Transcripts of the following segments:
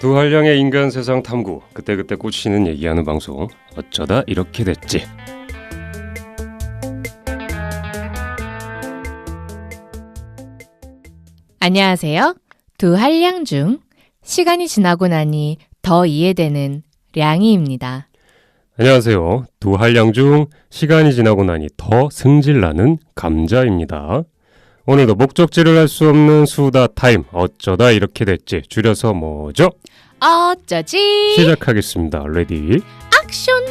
두 한량의 인간 세상 탐구, 그때그때 꽂히는 얘기하는 방송, 어쩌다 이렇게 됐지. 안녕하세요. 두 한량 중 시간이 지나고 나니 더 이해되는 량이입니다. 안녕하세요. 두 한량 중 시간이 지나고 나니 더 승질나는 감자입니다. 오늘도 목적지를 알 수 없는 수다 타임, 어쩌다 이렇게 됐지. 줄여서 뭐죠? 어쩌지? 시작하겠습니다. 레디 액션!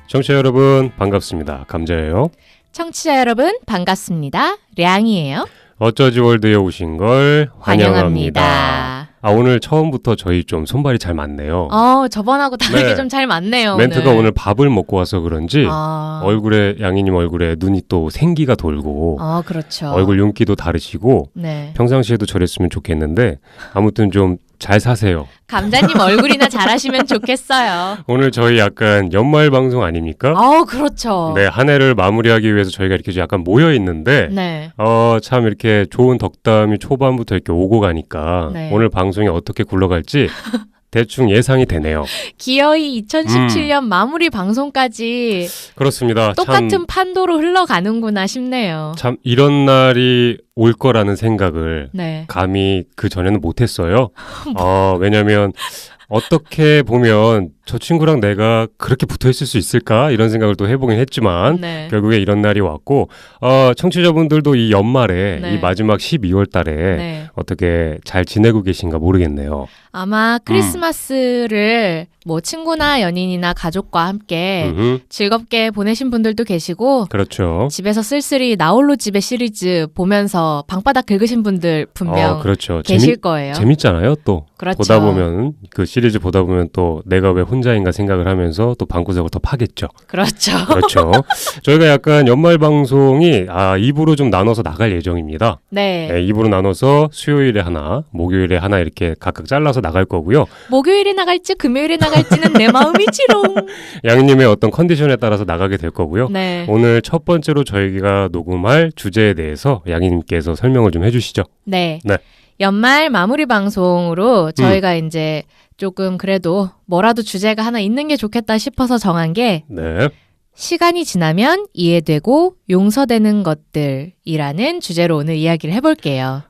청취자 여러분 반갑습니다. 감자예요. 청취자 여러분 반갑습니다. 량이에요. 어쩌지 월드에 오신 걸 환영합니다. 환영합니다. 오늘 처음부터 저희 좀 손발이 잘 맞네요. 저번하고 다르게 네. 좀 잘 맞네요. 멘트가 오늘 밥을 먹고 와서 그런지 얼굴에 양이님 얼굴에 눈이 또 생기가 돌고 그렇죠. 얼굴 윤기도 다르시고 네. 평상시에도 저랬으면 좋겠는데 아무튼 좀 잘 사세요. 감자님 얼굴이나 잘하시면 좋겠어요. 오늘 저희 약간 연말 방송 아닙니까? 그렇죠. 네, 한 해를 마무리하기 위해서 저희가 이렇게 좀 약간 모여 있는데 네. 참 이렇게 좋은 덕담이 초반부터 이렇게 오고 가니까 네. 오늘 방송이 어떻게 굴러갈지 대충 예상이 되네요. 기어이 2017년 마무리 방송까지 그렇습니다. 똑같은 판도로 흘러가는구나 싶네요. 참 이런 날이 올 거라는 생각을 네. 감히 그 전에는 못했어요. 왜냐면 어떻게 보면 저 친구랑 내가 그렇게 붙어있을 수 있을까? 이런 생각을 또 해보긴 했지만 네. 결국에 이런 날이 왔고 청취자분들도 이 연말에 네. 이 마지막 12월 달에 네. 어떻게 잘 지내고 계신가 모르겠네요. 아마 크리스마스를 뭐 친구나 연인이나 가족과 함께 즐겁게 보내신 분들도 계시고 그렇죠. 집에서 쓸쓸히 나홀로 집에 시리즈 보면서 방바닥 긁으신 분들 분명 그렇죠. 계실 거예요. 재밌잖아요. 또 그렇죠. 보다 보면 그 시리즈 보다 보면 또 내가 왜 혼자인가 생각을 하면서 또 방구석을 더 파겠죠. 그렇죠. 그렇죠. 저희가 약간 연말 방송이 2부로 좀 나눠서 나갈 예정입니다. 네. 2부로 나눠서 수요일에 하나, 목요일에 하나 이렇게 각각 잘라서 나갈 거고요. 목요일에 나갈지 금요일에 나갈지는 내 마음이지롱. 양님의 어떤 컨디션에 따라서 나가게 될 거고요. 네. 오늘 첫 번째로 저희가 녹음할 주제에 대해서 양이님께서 설명을 좀 해주시죠. 네. 네. 연말 마무리 방송으로 저희가 이제 조금 그래도 뭐라도 주제가 하나 있는 게 좋겠다 싶어서 정한 게 네. 시간이 지나면 이해되고 용서되는 것들이라는 주제로 오늘 이야기를 해볼게요.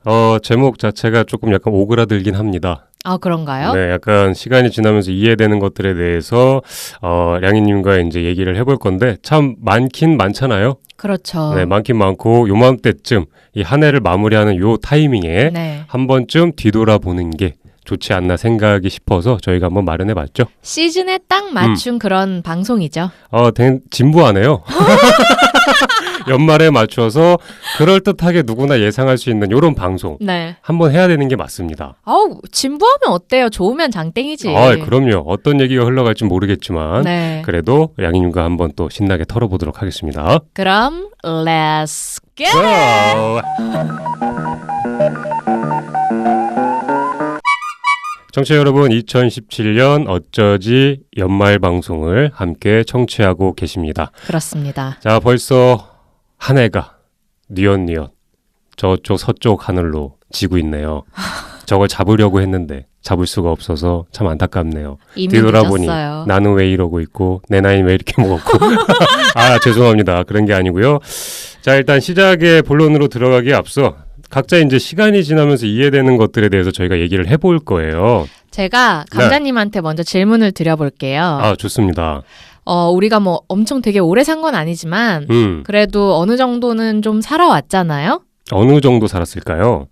제목 자체가 조금 약간 오그라들긴 합니다. 그런가요? 네, 약간 시간이 지나면서 이해되는 것들에 대해서 량이님과 이제 얘기를 해볼 건데 참 많긴 많잖아요. 그렇죠. 네, 많긴 많고 요맘때쯤 이 한 해를 마무리하는 요 타이밍에 네. 한 번쯤 뒤돌아보는 게 좋지 않나 생각이 싶어서 저희가 한번 마련해봤죠. 시즌에 딱 맞춘 그런 방송이죠. 진부하네요. 연말에 맞춰서 그럴듯하게 누구나 예상할 수 있는 이런 방송 네. 한번 해야 되는 게 맞습니다. 진부하면 어때요? 좋으면 장땡이지. 그럼요. 어떤 얘기가 흘러갈지 모르겠지만 네. 그래도 양희님과 한번 또 신나게 털어보도록 하겠습니다. 그럼 let's get it! 청취자 여러분, 2017년 어쩌지 연말 방송을 함께 청취하고 계십니다. 그렇습니다. 자, 벌써 한 해가 뉘엿뉘엿 저쪽 서쪽 하늘로 지고 있네요. 저걸 잡으려고 했는데 잡을 수가 없어서 참 안타깝네요. 이미 뒤돌아보니 늦었어요. 나는 왜 이러고 있고 내 나이는 왜 이렇게 먹었고 죄송합니다. 그런 게 아니고요. 자, 일단 시작의 본론으로 들어가기에 앞서 각자 이제 시간이 지나면서 이해되는 것들에 대해서 저희가 얘기를 해볼 거예요. 제가 감자님한테 먼저 질문을 드려볼게요. 좋습니다. 우리가 뭐 엄청 되게 오래 산 건 아니지만 그래도 어느 정도는 좀 살아왔잖아요. 어느 정도 살았을까요?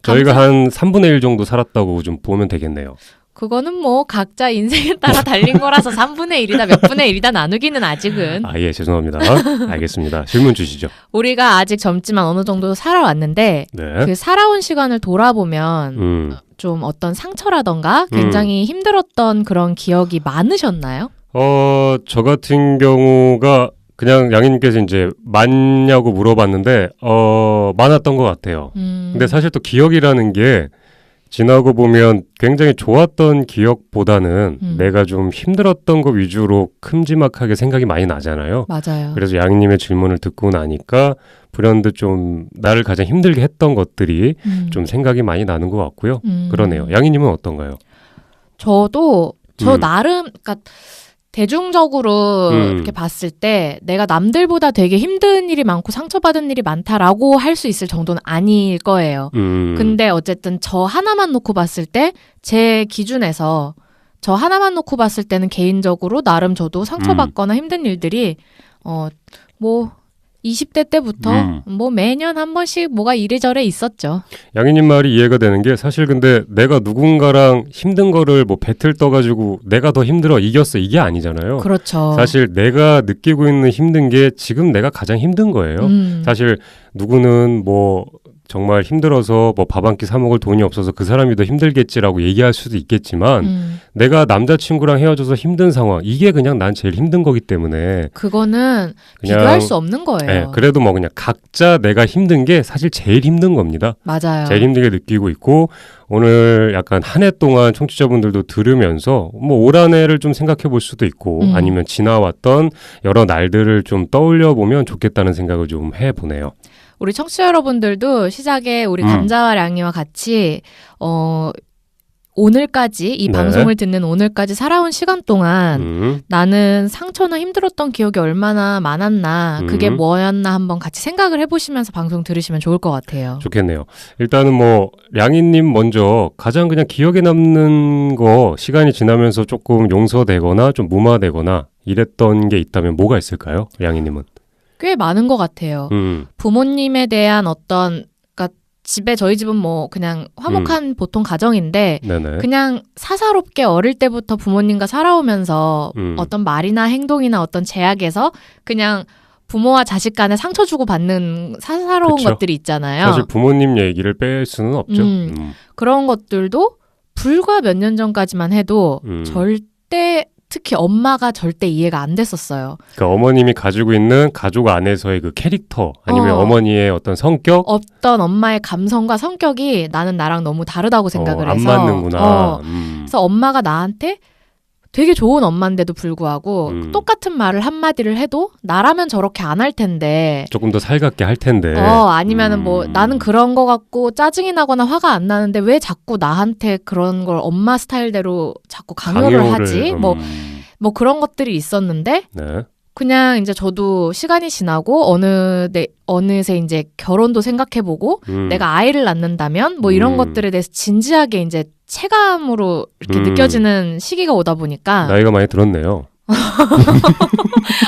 저희가 한 3분의 1 정도 살았다고 좀 보면 되겠네요. 그거는 뭐 각자 인생에 따라 달린 거라서 3분의 1이다 몇 분의 1이다 나누기는 아직은. 예, 죄송합니다. 알겠습니다. 질문 주시죠. 우리가 아직 젊지만 어느 정도 살아왔는데 네. 그 살아온 시간을 돌아보면 좀 어떤 상처라던가 굉장히 힘들었던 그런 기억이 많으셨나요? 저 같은 경우가 그냥 양희님께서 이제 많냐고 물어봤는데 많았던 것 같아요. 근데 사실 또 기억이라는 게 지나고 보면 굉장히 좋았던 기억보다는 내가 좀 힘들었던 거 위주로 큼지막하게 생각이 많이 나잖아요. 맞아요. 그래서 양희님의 질문을 듣고 나니까 불현듯 좀 나를 가장 힘들게 했던 것들이 좀 생각이 많이 나는 것 같고요. 그러네요. 양희님은 어떤가요? 저도 나름 그러니까 대중적으로 이렇게 봤을 때 내가 남들보다 되게 힘든 일이 많고 상처받은 일이 많다라고 할 수 있을 정도는 아닐 거예요. 근데 어쨌든 저 하나만 놓고 봤을 때 제 기준에서 저 하나만 놓고 봤을 때는 개인적으로 나름 저도 상처받거나 힘든 일들이 뭐 20대 때부터 뭐 매년 한 번씩 뭐가 이래저래 있었죠. 양희님 말이 이해가 되는 게 사실 근데 내가 누군가랑 힘든 거를 뭐 배틀 떠가지고 내가 더 힘들어 이겼어 이게 아니잖아요. 그렇죠. 사실 내가 느끼고 있는 힘든 게 지금 내가 가장 힘든 거예요. 사실 누구는 뭐 정말 힘들어서 뭐 밥 한 끼 사 먹을 돈이 없어서 그 사람이 더 힘들겠지라고 얘기할 수도 있겠지만 내가 남자친구랑 헤어져서 힘든 상황 이게 그냥 난 제일 힘든 거기 때문에 그거는 그냥, 비교할 수 없는 거예요. 네, 그래도 뭐 그냥 각자 내가 힘든 게 사실 제일 힘든 겁니다. 맞아요. 제일 힘들게 느끼고 있고 오늘 약간 한 해 동안 청취자분들도 들으면서 뭐 올 한 해를 좀 생각해 볼 수도 있고 아니면 지나왔던 여러 날들을 좀 떠올려 보면 좋겠다는 생각을 좀 해보네요. 우리 청취자 여러분들도 시작에 우리 감자와 량이와 같이 오늘까지 이 네. 방송을 듣는 오늘까지 살아온 시간 동안 나는 상처나 힘들었던 기억이 얼마나 많았나 그게 뭐였나 한번 같이 생각을 해보시면서 방송 들으시면 좋을 것 같아요. 좋겠네요. 일단은 뭐 량이님 먼저 가장 그냥 기억에 남는 거 시간이 지나면서 조금 용서되거나 좀 무마되거나 이랬던 게 있다면 뭐가 있을까요? 량이님은? 꽤 많은 것 같아요. 부모님에 대한 어떤 그러니까 집에 저희 집은 뭐 그냥 화목한 보통 가정인데 네네. 그냥 사사롭게 어릴 때부터 부모님과 살아오면서 어떤 말이나 행동이나 어떤 제약에서 그냥 부모와 자식 간에 상처 주고 받는 사사로운 그쵸. 것들이 있잖아요. 사실 부모님 얘기를 뺄 수는 없죠. 그런 것들도 불과 몇 년 전까지만 해도 절대 특히 엄마가 절대 이해가 안 됐었어요. 그러니까 어머님이 가지고 있는 가족 안에서의 그 캐릭터 아니면 어머니의 어떤 성격 어떤 엄마의 감성과 성격이 나는 나랑 너무 다르다고 생각을 안 해서 맞는구나. 그래서 엄마가 나한테 되게 좋은 엄마인데도 불구하고 똑같은 말을 한마디를 해도 나라면 저렇게 안 할 텐데 조금 더 살갑게 할 텐데 아니면은 뭐 나는 그런 거 갖고 짜증이 나거나 화가 안 나는데 왜 자꾸 나한테 그런 걸 엄마 스타일대로 자꾸 강요를 하지? 뭐 그런 것들이 있었는데 네. 그냥 이제 저도 시간이 지나고 어느새 이제 결혼도 생각해보고 내가 아이를 낳는다면 뭐 이런 것들에 대해서 진지하게 이제 체감으로 이렇게 느껴지는 시기가 오다 보니까 나이가 많이 들었네요.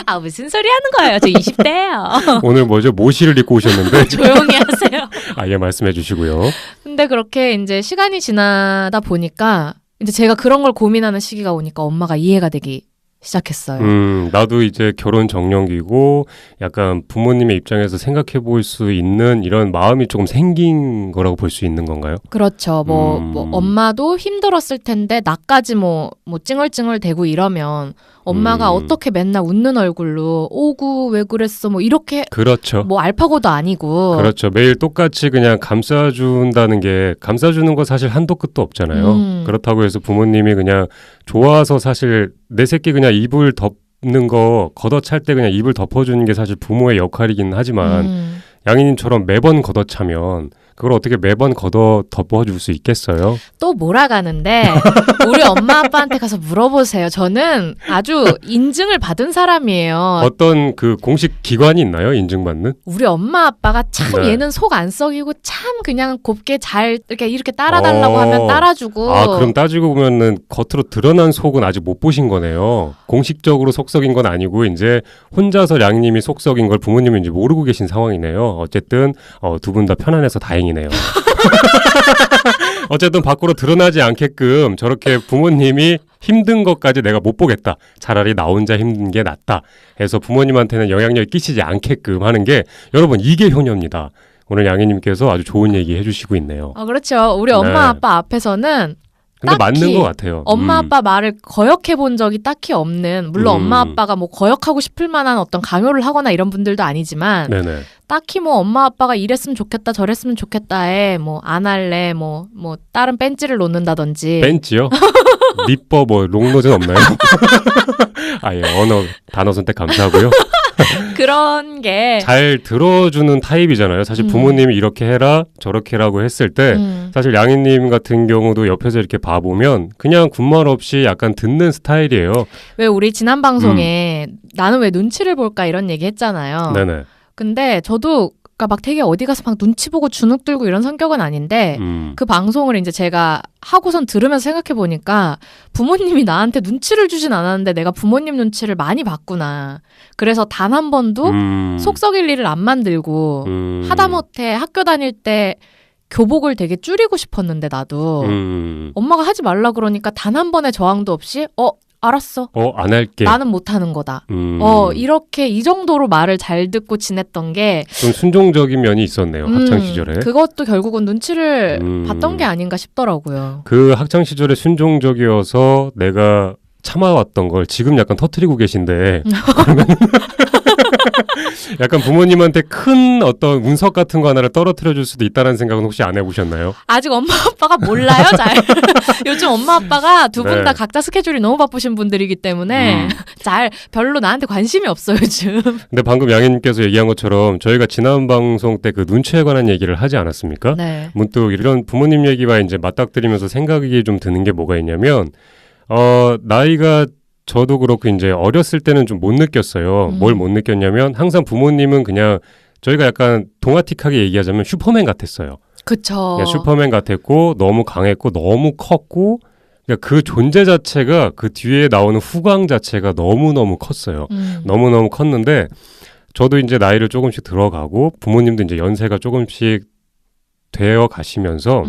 아 무슨 소리 하는 거예요? 저 20대예요. 오늘 뭐죠? 모시를 입고 오셨는데 조용히 하세요. 예 말씀해 주시고요. 근데 그렇게 이제 시간이 지나다 보니까 이제 제가 그런 걸 고민하는 시기가 오니까 엄마가 이해가 되기 시작했어요. 나도 이제 결혼 정년기고 약간 부모님의 입장에서 생각해 볼 수 있는 이런 마음이 조금 생긴 거라고 볼 수 있는 건가요? 그렇죠. 뭐 엄마도 힘들었을 텐데 나까지 뭐 찡얼찡얼 대고 이러면 엄마가 어떻게 맨날 웃는 얼굴로 오구 왜 그랬어 뭐 이렇게 그렇죠. 뭐 알파고도 아니고 그렇죠. 매일 똑같이 그냥 감싸준다는 게 감싸주는 거 사실 한도 끝도 없잖아요. 그렇다고 해서 부모님이 그냥 좋아서 사실 내 새끼 그냥 이불 덮는 거 걷어찰 때 그냥 이불 덮어주는 게 사실 부모의 역할이긴 하지만 양희님처럼 매번 걷어차면 그걸 어떻게 매번 덮어줄 수 있겠어요? 또 몰아가는데 우리 엄마 아빠한테 가서 물어보세요. 저는 아주 인증을 받은 사람이에요. 어떤 그 공식 기관이 있나요? 인증받는? 우리 엄마 아빠가 참 네. 얘는 속 안 썩이고 참 그냥 곱게 잘 이렇게 따라달라고 하면 따라주고. 그럼 따지고 보면은 겉으로 드러난 속은 아직 못 보신 거네요. 공식적으로 속 썩인 건 아니고 이제 혼자서 양님이 속 썩인 걸 부모님은 이제 모르고 계신 상황이네요. 어쨌든 두 분 다 편안해서 다행이네요. 어쨌든 밖으로 드러나지 않게끔 저렇게 부모님이 힘든 것까지 내가 못 보겠다. 차라리 나 혼자 힘든 게 낫다. 해서 부모님한테는 영향력이 끼치지 않게끔 하는 게 여러분 이게 효녀입니다. 오늘 양희님께서 아주 좋은 얘기 해주시고 있네요. 그렇죠. 우리 엄마 아빠 앞에서는 근데 딱히 맞는 것 같아요. 엄마 아빠 말을 거역해 본 적이 딱히 없는 물론 엄마 아빠가 뭐 거역하고 싶을 만한 어떤 강요를 하거나 이런 분들도 아니지만 네네. 딱히 뭐 엄마 아빠가 이랬으면 좋겠다 저랬으면 좋겠다에 뭐 안 할래 뭐 다른 벤치를 놓는다든지 벤치요? 니퍼 롱노즈는 없나요? 예, 단어 선택 감사하고요. 그런 게 잘 들어주는 타입이잖아요. 사실 부모님이 이렇게 해라 저렇게 해라고 했을 때 사실 양희님 같은 경우도 옆에서 이렇게 봐보면 그냥 군말 없이 약간 듣는 스타일이에요. 왜 우리 지난 방송에 나는 왜 눈치를 볼까 이런 얘기 했잖아요. 네네. 근데 저도 그러니까 막 되게 어디 가서 막 눈치 보고 주눅 들고 이런 성격은 아닌데 그 방송을 이제 제가 하고선 들으면서 생각해 보니까 부모님이 나한테 눈치를 주진 않았는데 내가 부모님 눈치를 많이 봤구나. 그래서 단 한 번도 속 썩일 일을 안 만들고 하다못해 학교 다닐 때 교복을 되게 줄이고 싶었는데 나도 엄마가 하지 말라 그러니까 단 한 번의 저항도 없이 알았어. 안 할게. 나는 못하는 거다. 이렇게 이 정도로 말을 잘 듣고 지냈던 게 좀 순종적인 면이 있었네요. 학창 시절에. 그것도 결국은 눈치를 봤던 게 아닌가 싶더라고요. 그 학창 시절에 순종적이어서 내가 참아왔던 걸 지금 약간 터뜨리고 계신데 그러면 약간 부모님한테 큰 어떤 운석 같은 거 하나를 떨어뜨려 줄 수도 있다는 생각은 혹시 안 해보셨나요? 아직 엄마 아빠가 몰라요. 잘. 요즘 엄마 아빠가 두 분 다 각자 스케줄이 너무 바쁘신 분들이기 때문에 잘 별로 나한테 관심이 없어요 요즘. 근데 방금 양희님께서 얘기한 것처럼 저희가 지난 방송 때 그 눈치에 관한 얘기를 하지 않았습니까? 네. 문득 이런 부모님 얘기와 이제 맞닥뜨리면서 생각이 좀 드는 게 뭐가 있냐면 나이가 저도 그렇고 이제 어렸을 때는 좀 못 느꼈어요. 뭘 못 느꼈냐면 항상 부모님은 그냥 저희가 약간 동화틱하게 얘기하자면 슈퍼맨 같았어요. 그쵸. 그냥 슈퍼맨 같았고 너무 강했고 너무 컸고 그러니까 그 존재 자체가 그 뒤에 나오는 후광 자체가 너무너무 컸어요. 너무너무 컸는데 저도 이제 나이를 조금씩 들어가고 부모님도 이제 연세가 조금씩 되어 가시면서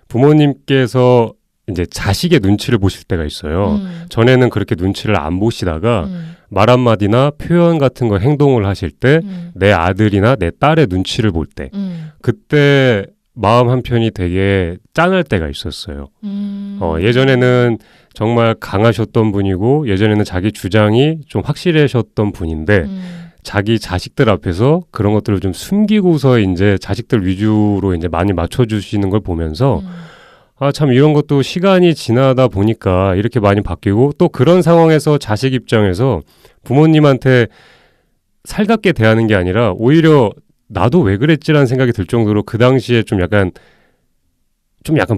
부모님께서 이제 자식의 눈치를 보실 때가 있어요. 전에는 그렇게 눈치를 안 보시다가 말 한마디나 표현 같은 거 행동을 하실 때 내 아들이나 내 딸의 눈치를 볼 때 그때 마음 한편이 되게 짠할 때가 있었어요. 예전에는 정말 강하셨던 분이고 예전에는 자기 주장이 좀 확실하셨던 분인데 자기 자식들 앞에서 그런 것들을 좀 숨기고서 이제 자식들 위주로 이제 많이 맞춰주시는 걸 보면서 참 이런 것도 시간이 지나다 보니까 이렇게 많이 바뀌고 또 그런 상황에서 자식 입장에서 부모님한테 살갑게 대하는 게 아니라 오히려 나도 왜 그랬지라는 생각이 들 정도로 그 당시에 좀 약간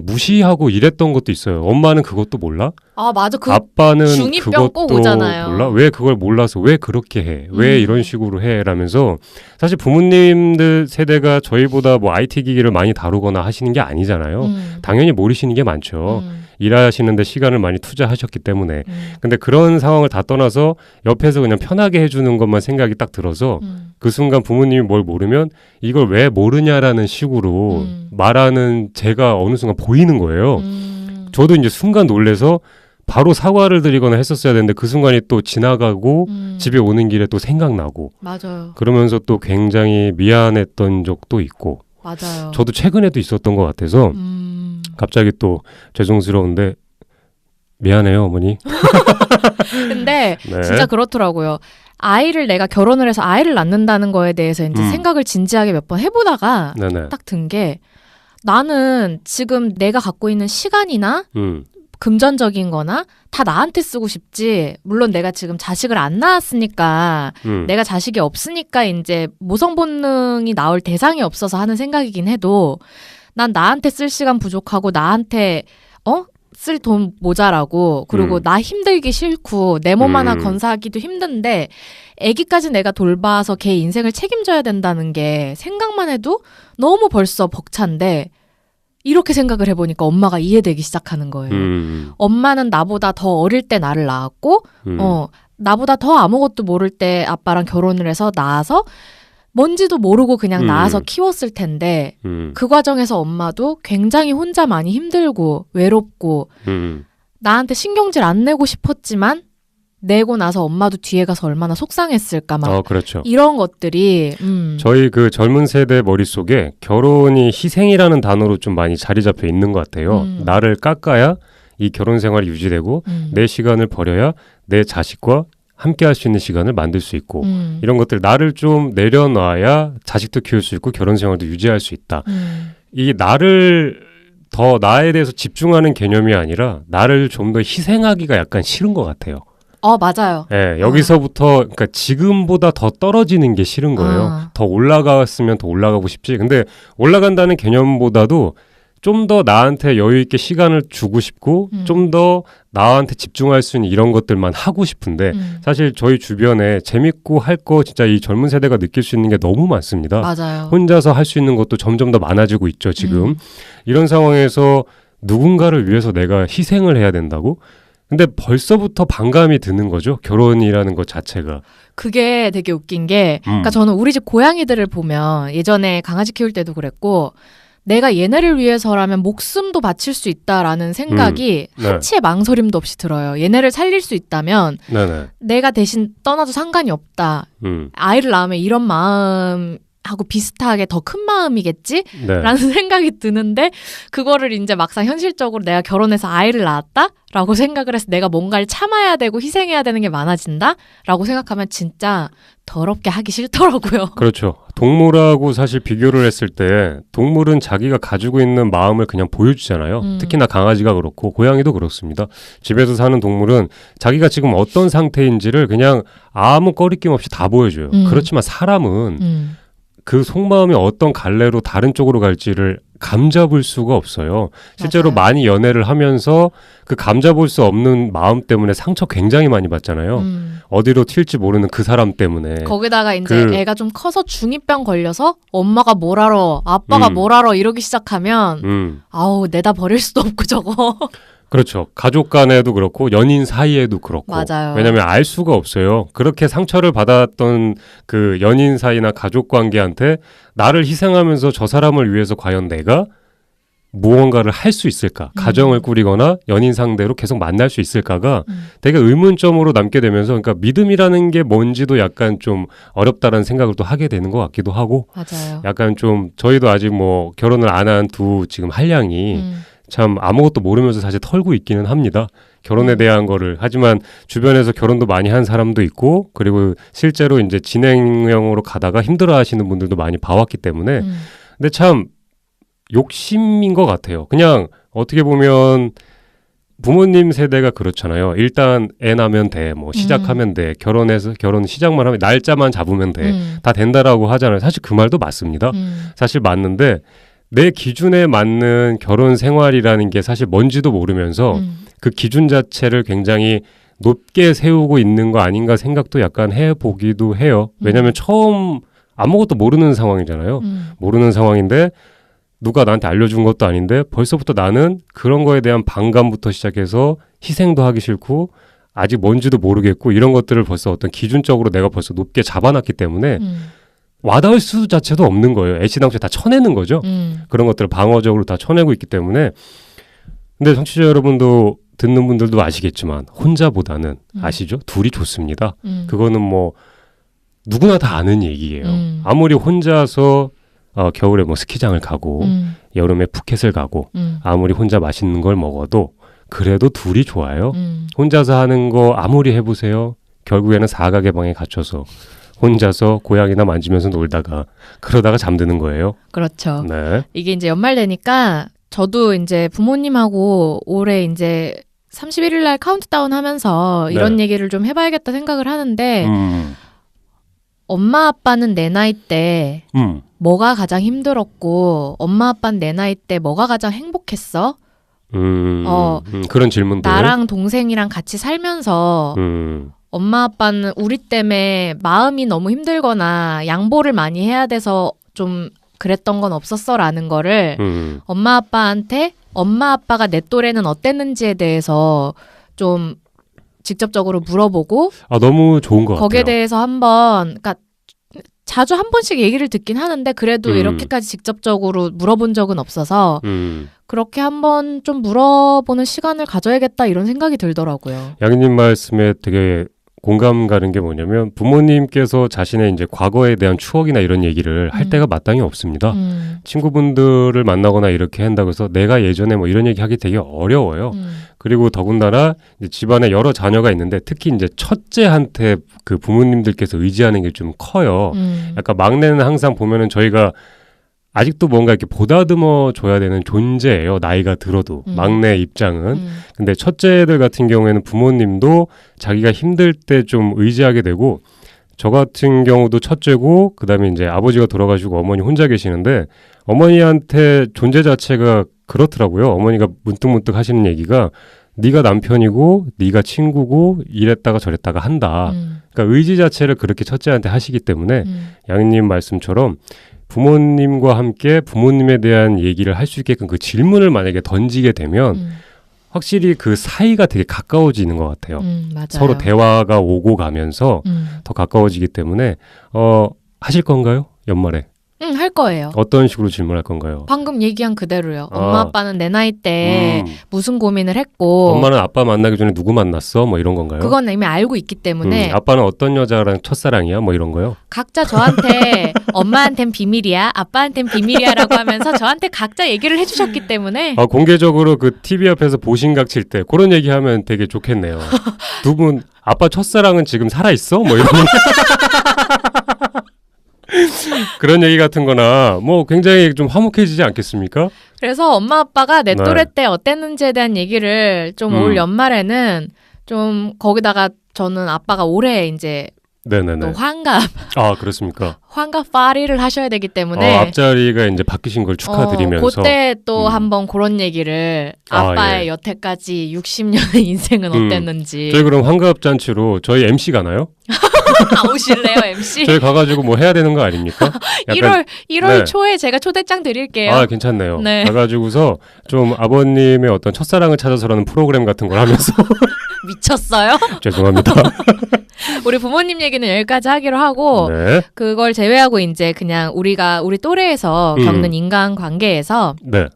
무시하고 이랬던 것도 있어요. 엄마는 그것도 몰라? 아 맞아. 아빠는 중2병 그것도 꼭 오잖아요. 몰라? 왜 그걸 몰라서 왜 그렇게 해? 왜 이런 식으로 해? 라면서 사실 부모님들 세대가 저희보다 뭐 IT 기기를 많이 다루거나 하시는 게 아니잖아요. 당연히 모르시는 게 많죠. 일하시는데 시간을 많이 투자하셨기 때문에. 근데 그런 상황을 다 떠나서 옆에서 그냥 편하게 해주는 것만 생각이 딱 들어서 그 순간 부모님이 뭘 모르면 이걸 왜 모르냐라는 식으로 말하는 제가 어느 순간 보이는 거예요. 저도 이제 순간 놀래서 바로 사과를 드리거나 했었어야 되는데 그 순간이 또 지나가고 집에 오는 길에 또 생각나고 맞아요. 그러면서 또 굉장히 미안했던 적도 있고 맞아요. 저도 최근에도 있었던 것 같아서 갑자기 또 죄송스러운데 미안해요 어머니. 근데 네. 진짜 그렇더라고요. 아이를 내가 결혼을 해서 아이를 낳는다는 거에 대해서 이제 생각을 진지하게 몇 번 해보다가 딱 든 게 나는 지금 내가 갖고 있는 시간이나 금전적인 거나 다 나한테 쓰고 싶지. 물론 내가 지금 자식을 안 낳았으니까 내가 자식이 없으니까 이제 모성 본능이 나올 대상이 없어서 하는 생각이긴 해도 난 나한테 쓸 시간 부족하고 나한테 쓸 돈 모자라고 그리고 나 힘들기 싫고 내 몸 하나 건사하기도 힘든데 아기까지 내가 돌봐서 걔 인생을 책임져야 된다는 게 생각만 해도 너무 벌써 벅찬데 이렇게 생각을 해보니까 엄마가 이해되기 시작하는 거예요. 엄마는 나보다 더 어릴 때 나를 낳았고 나보다 더 아무것도 모를 때 아빠랑 결혼을 해서 낳아서 뭔지도 모르고 그냥 낳아서 키웠을 텐데 그 과정에서 엄마도 굉장히 혼자 많이 힘들고 외롭고 나한테 신경질 안 내고 싶었지만 내고 나서 엄마도 뒤에 가서 얼마나 속상했을까 막 그렇죠. 이런 것들이 저희 그 젊은 세대 머릿속에 결혼이 희생이라는 단어로 좀 많이 자리 잡혀 있는 것 같아요. 나를 깎아야 이 결혼 생활이 유지되고 내 시간을 버려야 내 자식과 함께 할 수 있는 시간을 만들 수 있고 이런 것들 나를 좀 내려놔야 자식도 키울 수 있고 결혼 생활도 유지할 수 있다. 이 나를 더 나에 대해서 집중하는 개념이 아니라 나를 좀 더 희생하기가 약간 싫은 것 같아요. 맞아요. 예, 여기서부터 그러니까 지금보다 더 떨어지는 게 싫은 거예요. 더 올라갔으면 더 올라가고 싶지. 근데 올라간다는 개념보다도 좀 더 나한테 여유 있게 시간을 주고 싶고 좀 더 나한테 집중할 수 있는 이런 것들만 하고 싶은데 사실 저희 주변에 재밌고 할 거 진짜 이 젊은 세대가 느낄 수 있는 게 너무 많습니다. 맞아요. 혼자서 할 수 있는 것도 점점 더 많아지고 있죠, 지금. 이런 상황에서 누군가를 위해서 내가 희생을 해야 된다고? 근데 벌써부터 반감이 드는 거죠. 결혼이라는 것 자체가. 그게 되게 웃긴 게 그러니까 저는 우리 집 고양이들을 보면 예전에 강아지 키울 때도 그랬고 내가 얘네를 위해서라면 목숨도 바칠 수 있다라는 생각이 한치의 망설임도 없이 들어요. 얘네를 살릴 수 있다면 내가 대신 떠나도 상관이 없다. 아이를 낳으면 이런 마음하고 비슷하게 더 큰 마음이겠지? 라는 생각이 드는데 그거를 이제 막상 현실적으로 내가 결혼해서 아이를 낳았다? 라고 생각을 해서 내가 뭔가를 참아야 되고 희생해야 되는 게 많아진다? 라고 생각하면 진짜 더럽게 하기 싫더라고요. 그렇죠. 동물하고 사실 비교를 했을 때 동물은 자기가 가지고 있는 마음을 그냥 보여주잖아요. 특히나 강아지가 그렇고 고양이도 그렇습니다. 집에서 사는 동물은 자기가 지금 어떤 상태인지를 그냥 아무 꺼리낌 없이 다 보여줘요. 그렇지만 사람은 그 속마음이 어떤 갈래로 다른 쪽으로 갈지를 감잡을 수가 없어요. 실제로 맞아요. 많이 연애를 하면서 그 감잡을 수 없는 마음 때문에 상처 굉장히 많이 받잖아요. 어디로 튈지 모르는 그 사람 때문에. 거기다가 이제 애가 좀 커서 중2병 걸려서 엄마가 뭘 알아, 아빠가 뭘 알아 이러기 시작하면 아우 내다 버릴 수도 없고 저거. 그렇죠. 가족 간에도 그렇고 연인 사이에도 그렇고. 맞아요. 왜냐하면 알 수가 없어요. 그렇게 상처를 받았던 그 연인 사이나 가족 관계한테 나를 희생하면서 저 사람을 위해서 과연 내가 무언가를 할 수 있을까? 가정을 꾸리거나 연인 상대로 계속 만날 수 있을까가 되게 의문점으로 남게 되면서 그러니까 믿음이라는 게 뭔지도 약간 좀 어렵다라는 생각을 또 하게 되는 것 같기도 하고 맞아요. 약간 좀 저희도 아직 뭐 결혼을 안 한 두 지금 한량이 참 아무것도 모르면서 사실 털고 있기는 합니다. 결혼에 대한 거를. 하지만 주변에서 결혼도 많이 한 사람도 있고 그리고 실제로 이제 진행형으로 가다가 힘들어 하시는 분들도 많이 봐왔기 때문에 근데 참 욕심인 것 같아요. 그냥 어떻게 보면 부모님 세대가 그렇잖아요. 일단 애 낳으면 돼. 뭐 시작하면 돼. 결혼해서 결혼 시작만 하면 날짜만 잡으면 돼. 다 된다라고 하잖아요. 사실 그 말도 맞습니다. 사실 맞는데 내 기준에 맞는 결혼 생활이라는 게 사실 뭔지도 모르면서 그 기준 자체를 굉장히 높게 세우고 있는 거 아닌가 생각도 약간 해보기도 해요. 왜냐하면 처음 아무것도 모르는 상황이잖아요. 모르는 상황인데 누가 나한테 알려준 것도 아닌데 벌써부터 나는 그런 거에 대한 반감부터 시작해서 희생도 하기 싫고 아직 뭔지도 모르겠고 이런 것들을 벌써 어떤 기준적으로 내가 벌써 높게 잡아놨기 때문에 와닿을 수 자체도 없는 거예요. 애시당초에 다 쳐내는 거죠. 그런 것들을 방어적으로 다 쳐내고 있기 때문에. 근데 청취자 여러분도 듣는 분들도 아시겠지만 혼자보다는 아시죠? 둘이 좋습니다. 그거는 뭐 누구나 다 아는 얘기예요. 아무리 혼자서 겨울에 뭐 스키장을 가고 여름에 푸켓을 가고 아무리 혼자 맛있는 걸 먹어도 그래도 둘이 좋아요. 혼자서 하는 거 아무리 해보세요. 결국에는 사각의 방에 갇혀서 혼자서 고양이나 만지면서 놀다가 그러다가 잠드는 거예요. 그렇죠. 네. 이게 이제 연말 되니까 저도 이제 부모님하고 올해 이제 31일 날 카운트다운 하면서 이런 얘기를 좀 해봐야겠다 생각을 하는데 엄마 아빠는 내 나이 때 뭐가 가장 힘들었고 엄마 아빠는 내 나이 때 뭐가 가장 행복했어? 그런 질문들. 나랑 동생이랑 같이 살면서 엄마 아빠는 우리 때문에 마음이 너무 힘들거나 양보를 많이 해야 돼서 좀 그랬던 건 없었어 라는 거를 엄마 아빠한테 엄마 아빠가 내 또래는 어땠는지에 대해서 좀 직접적으로 물어보고 너무 좋은 것 거기에 같아요. 대해서 한번 그러니까 자주 한 번씩 얘기를 듣긴 하는데 그래도 이렇게까지 직접적으로 물어본 적은 없어서 그렇게 한번 좀 물어보는 시간을 가져야겠다 이런 생각이 들더라고요. 양희님 말씀에 되게 공감 가는 게 뭐냐면 부모님께서 자신의 이제 과거에 대한 추억이나 이런 얘기를 할 때가 마땅히 없습니다. 친구분들을 만나거나 이렇게 한다고 해서 내가 예전에 뭐 이런 얘기 하기 되게 어려워요. 그리고 더군다나 이제 집안에 여러 자녀가 있는데 특히 이제 첫째한테 그 부모님들께서 의지하는 게 좀 커요. 약간 막내는 항상 보면은 저희가 아직도 뭔가 이렇게 보다듬어 줘야 되는 존재예요. 나이가 들어도 막내 입장은. 근데 첫째들 같은 경우에는 부모님도 자기가 힘들 때 좀 의지하게 되고 저 같은 경우도 첫째고 그다음에 이제 아버지가 돌아가시고 어머니 혼자 계시는데 어머니한테 존재 자체가 그렇더라고요. 어머니가 문득문득 하시는 얘기가 네가 남편이고 네가 친구고 이랬다가 저랬다가 한다. 그러니까 의지 자체를 그렇게 첫째한테 하시기 때문에 양님 말씀처럼 부모님과 함께 부모님에 대한 얘기를 할 수 있게끔 그 질문을 만약에 던지게 되면 확실히 그 사이가 되게 가까워지는 것 같아요. 맞아요. 서로 대화가 오고 가면서 더 가까워지기 때문에 하실 건가요? 연말에? 할 거예요. 어떤 식으로 질문할 건가요? 방금 얘기한 그대로요. 엄마 아빠는 내 나이 때 무슨 고민을 했고 엄마는 아빠 만나기 전에 누구 만났어? 뭐 이런 건가요? 그건 이미 알고 있기 때문에 아빠는 어떤 여자랑 첫사랑이야? 뭐 이런 거요? 각자 저한테 엄마한텐 비밀이야, 아빠한텐 비밀이야 라고 하면서 저한테 각자 얘기를 해주셨기 때문에 공개적으로 그 TV 앞에서 보신각 칠 때 그런 얘기하면 되게 좋겠네요. 두 분 아빠 첫사랑은 지금 살아있어? 뭐 이런 그런 얘기 같은 거나 뭐 굉장히 좀 화목해지지 않겠습니까? 그래서 엄마 아빠가 내 네. 또래 때 어땠는지에 대한 얘기를 좀 올 연말에는 좀 거기다가 저는 아빠가 올해 이제 네네네. 또 환갑 그렇습니까? 파리를 하셔야 되기 때문에 앞자리가 이제 바뀌신 걸 축하드리면서 그때 또 한번 그런 얘기를 아빠의 여태까지 60년의 인생은 어땠는지 저희 그럼 환갑잔치로 저희 MC 가나요? 오실래요 MC? 저희 가가지고 뭐 해야 되는 거 아닙니까? 1월 초에 제가 초대장 드릴게요. 괜찮네요. 네. 가가지고서 좀 아버님의 어떤 첫사랑을 찾아서라는 프로그램 같은 걸 하면서 미쳤어요? 죄송합니다. 우리 부모님 얘기는 여기까지 하기로 하고 네. 그걸 제외하고 이제 그냥 우리 또래에서 겪는 인간 관계에서 네.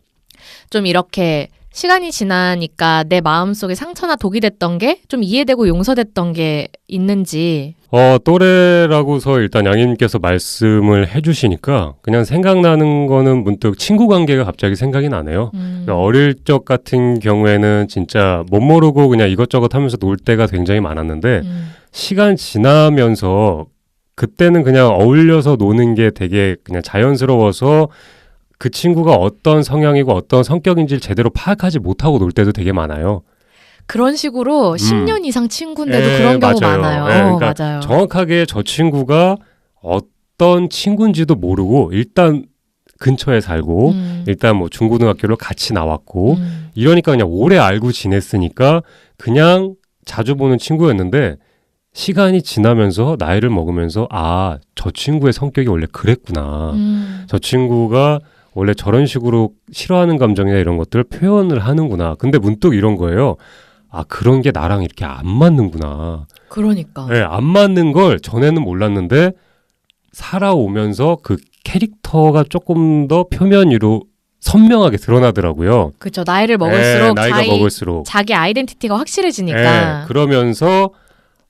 좀 이렇게 시간이 지나니까 내 마음속에 상처나 독이 됐던 게 좀 이해되고 용서됐던 게 있는지. 또래라고서 일단 양님께서 말씀을 해주시니까 그냥 생각나는 거는 문득 친구 관계가 갑자기 생각이 나네요. 그러니까 어릴 적 같은 경우에는 진짜 못 모르고 그냥 이것저것 하면서 놀 때가 굉장히 많았는데 시간 지나면서 그때는 그냥 어울려서 노는 게 되게 그냥 자연스러워서 그 친구가 어떤 성향이고 어떤 성격인지를 제대로 파악하지 못하고 놀 때도 되게 많아요. 그런 식으로 10년 이상 친구인데도 그런 경우 맞아요. 많아요. 그러니까 맞아요. 정확하게 저 친구가 어떤 친구인지도 모르고 일단 근처에 살고 일단 뭐 중고등학교를 같이 나왔고 이러니까 그냥 오래 알고 지냈으니까 그냥 자주 보는 친구였는데 시간이 지나면서 나이를 먹으면서 저 친구의 성격이 원래 그랬구나. 저 친구가 원래 저런 식으로 싫어하는 감정이나 이런 것들을 표현을 하는구나. 근데 문득 이런 거예요. 그런 게 나랑 이렇게 안 맞는구나. 그러니까. 네, 안 맞는 걸 전에는 몰랐는데 살아오면서 그 캐릭터가 조금 더 표면 위로 선명하게 드러나더라고요. 그렇죠. 나이를 먹을수록 나이가 먹을수록 자기 아이덴티티가 확실해지니까. 그러면서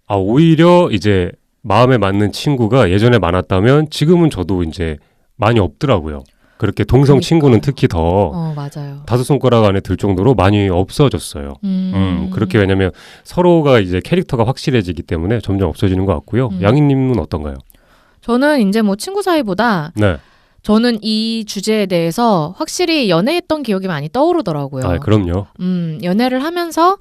오히려 이제 마음에 맞는 친구가 예전에 많았다면 지금은 저도 이제 많이 없더라고요. 그렇게 동성 친구는 특히 더 맞아요. 5손가락 안에 들 정도로 많이 없어졌어요. 그렇게 왜냐면 서로가 이제 캐릭터가 확실해지기 때문에 점점 없어지는 것 같고요. 양희님은 어떤가요? 저는 이제 뭐 친구 사이보다 저는 이 주제에 대해서 확실히 연애했던 기억이 많이 떠오르더라고요. 그럼요. 연애를 하면서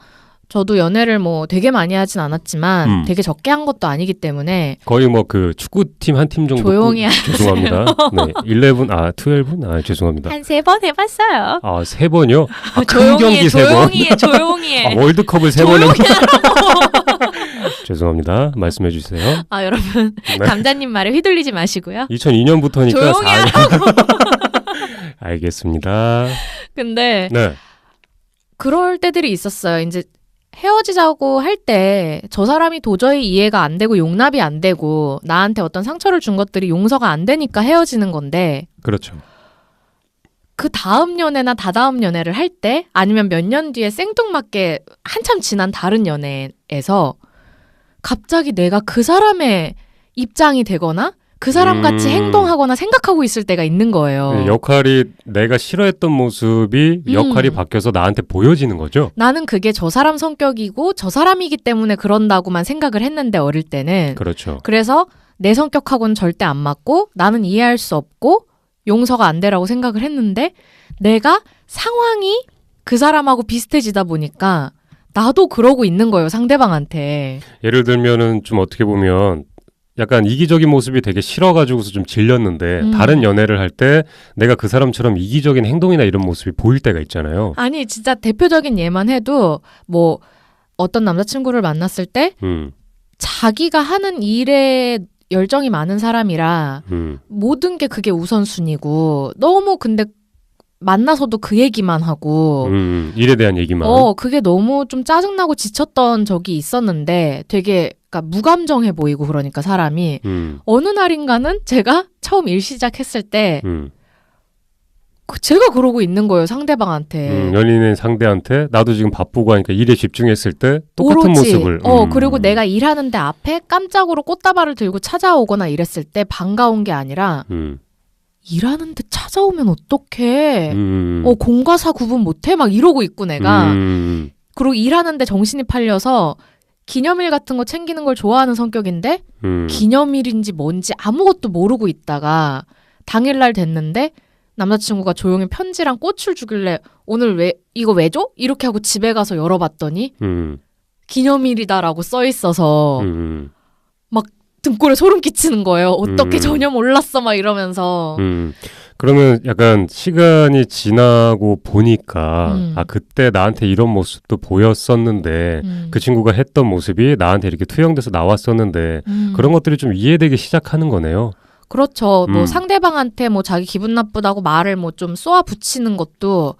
저도 연애를 뭐 되게 많이 하진 않았지만 되게 적게 한 것도 아니기 때문에 거의 뭐 그 축구팀 한 팀 정도 조용히 죄송합니다. 네, 12? 죄송합니다. 한 3번 해봤어요. 3번이요? 조용히 조용히 해, 조용히 해. 월드컵을 3번 죄송합니다. 말씀해 주세요. 여러분 감자님 말에 휘둘리지 마시고요. 2002년부터니까 조용히 하라고. 알겠습니다. 근데 그럴 때들이 있었어요. 이제 헤어지자고 할 때 저 사람이 도저히 이해가 안 되고 용납이 안 되고 나한테 어떤 상처를 준 것들이 용서가 안 되니까 헤어지는 건데 그렇죠. 그 다음 연애나 다다음 연애를 할 때 아니면 몇 년 뒤에 생뚱맞게 한참 지난 다른 연애에서 갑자기 내가 그 사람의 입장이 되거나 그 사람같이 행동하거나 생각하고 있을 때가 있는 거예요. 역할이 내가 싫어했던 모습이 역할이 바뀌어서 나한테 보여지는 거죠? 나는 그게 저 사람 성격이고 저 사람이기 때문에 그런다고만 생각을 했는데 어릴 때는. 그렇죠. 그래서 내 성격하고는 절대 안 맞고 나는 이해할 수 없고 용서가 안 되라고 생각을 했는데 내가 상황이 그 사람하고 비슷해지다 보니까 나도 그러고 있는 거예요, 상대방한테. 예를 들면은 좀 어떻게 보면 약간 이기적인 모습이 되게 싫어가지고서 좀 질렸는데 다른 연애를 할 때 내가 그 사람처럼 이기적인 행동이나 이런 모습이 보일 때가 있잖아요. 아니 진짜 대표적인 예만 해도 뭐 어떤 남자친구를 만났을 때 자기가 하는 일에 열정이 많은 사람이라 모든 게 그게 우선순위고 너무 근데 만나서도 그 얘기만 하고 일에 대한 얘기만. 그게 너무 좀 짜증나고 지쳤던 적이 있었는데 되게 그러니까 무감정해 보이고 그러니까 사람이 어느 날인가는 제가 처음 일 시작했을 때 제가 그러고 있는 거예요, 상대방한테. 연인의 상대한테 나도 지금 바쁘고 하니까 일에 집중했을 때 똑같은 오로지. 모습을. 그리고 내가 일하는데 앞에 깜짝으로 꽃다발을 들고 찾아오거나 이랬을 때 반가운 게 아니라 일하는데 찾아오면 어떡해. 공과사 구분 못해? 막 이러고 있고 내가. 그리고 일하는데 정신이 팔려서 기념일 같은 거 챙기는 걸 좋아하는 성격인데 기념일인지 뭔지 아무것도 모르고 있다가 당일날 됐는데 남자친구가 조용히 편지랑 꽃을 주길래 오늘 이거 왜 줘? 이렇게 하고 집에 가서 열어봤더니 기념일이다라고 써 있어서 막 등골에 소름 끼치는 거예요. 어떻게 전혀 몰랐어 막 이러면서. 그러면 약간 시간이 지나고 보니까 그때 나한테 이런 모습도 보였었는데 그 친구가 했던 모습이 나한테 이렇게 투영돼서 나왔었는데 그런 것들이 좀 이해되기 시작하는 거네요. 그렇죠. 뭐 상대방한테 뭐 자기 기분 나쁘다고 말을 뭐 좀 쏘아 붙이는 것도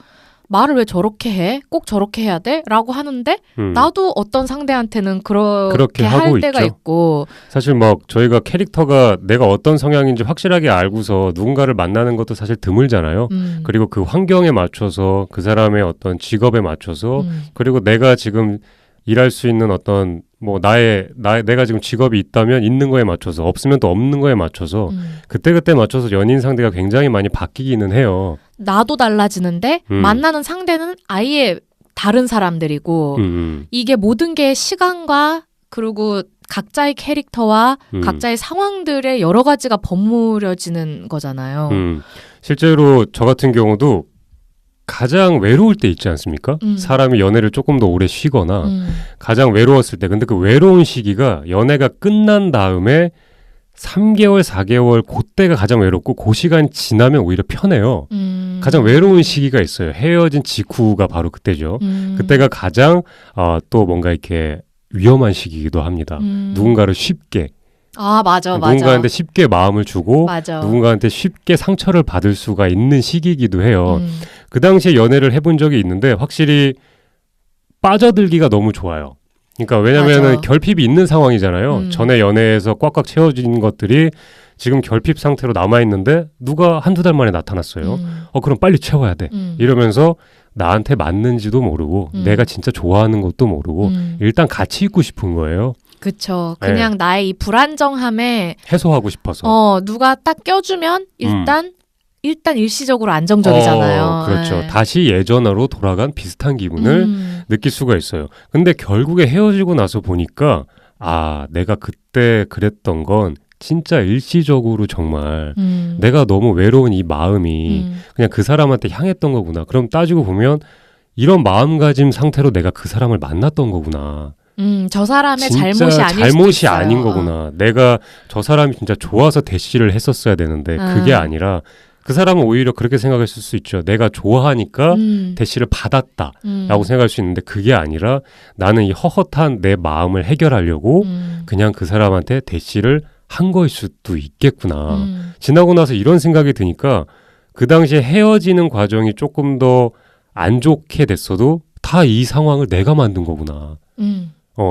말을 왜 저렇게 해? 꼭 저렇게 해야 돼? 라고 하는데 나도 어떤 상대한테는 그렇게 할 때가 있죠. 있고 사실 막 저희가 캐릭터가 내가 어떤 성향인지 확실하게 알고서 누군가를 만나는 것도 사실 드물잖아요. 그리고 그 환경에 맞춰서 그 사람의 어떤 직업에 맞춰서 그리고 내가 지금 일할 수 있는 어떤 뭐 내가 지금 직업이 있다면 있는 거에 맞춰서 없으면 또 없는 거에 맞춰서 그때그때 맞춰서 연인 상대가 굉장히 많이 바뀌기는 해요. 나도 달라지는데 만나는 상대는 아예 다른 사람들이고 이게 모든 게 시간과 그리고 각자의 캐릭터와 각자의 상황들의 여러 가지가 버무려지는 거잖아요. 실제로 저 같은 경우도 가장 외로울 때 있지 않습니까? 사람이 연애를 조금 더 오래 쉬거나 가장 외로웠을 때 근데 그 외로운 시기가 연애가 끝난 다음에 3개월, 4개월 그때가 가장 외롭고 그 시간 지나면 오히려 편해요. 가장 외로운 시기가 있어요. 헤어진 직후가 바로 그때죠. 그때가 가장 또 뭔가 이렇게 위험한 시기이기도 합니다. 누군가를 쉽게 맞아. 누군가한테 쉽게 마음을 주고 맞아. 누군가한테 쉽게 상처를 받을 수가 있는 시기이기도 해요. 그 당시에 연애를 해본 적이 있는데 확실히 빠져들기가 너무 좋아요. 그러니까 왜냐면은 결핍이 있는 상황이잖아요. 전에 연애에서 꽉꽉 채워진 것들이 지금 결핍 상태로 남아있는데 누가 한두 달 만에 나타났어요. 그럼 빨리 채워야 돼. 이러면서 나한테 맞는지도 모르고 내가 진짜 좋아하는 것도 모르고 일단 같이 있고 싶은 거예요. 그쵸. 그냥 네. 나의 이 불안정함에 해소하고 싶어서. 누가 딱 껴주면 일단 일시적으로 안정적이잖아요. 그렇죠. 네. 다시 예전으로 돌아간 비슷한 기분을 느낄 수가 있어요. 근데 결국에 헤어지고 나서 보니까 내가 그때 그랬던 건 진짜 일시적으로 정말 내가 너무 외로운 이 마음이 그냥 그 사람한테 향했던 거구나. 그럼 따지고 보면 이런 마음가짐 상태로 내가 그 사람을 만났던 거구나. 저 사람의 진짜 잘못이 아닌 거구나. 내가 저 사람이 진짜 좋아서 대시를 했었어야 되는데 그게 아니라 그 사람은 오히려 그렇게 생각했을 수 있죠. 내가 좋아하니까 대시를 받았다라고 생각할 수 있는데 그게 아니라 나는 이 헛헛한 내 마음을 해결하려고 그냥 그 사람한테 대시를 한 거일 수도 있겠구나. 지나고 나서 이런 생각이 드니까 그 당시에 헤어지는 과정이 조금 더 안 좋게 됐어도 다 이 상황을 내가 만든 거구나.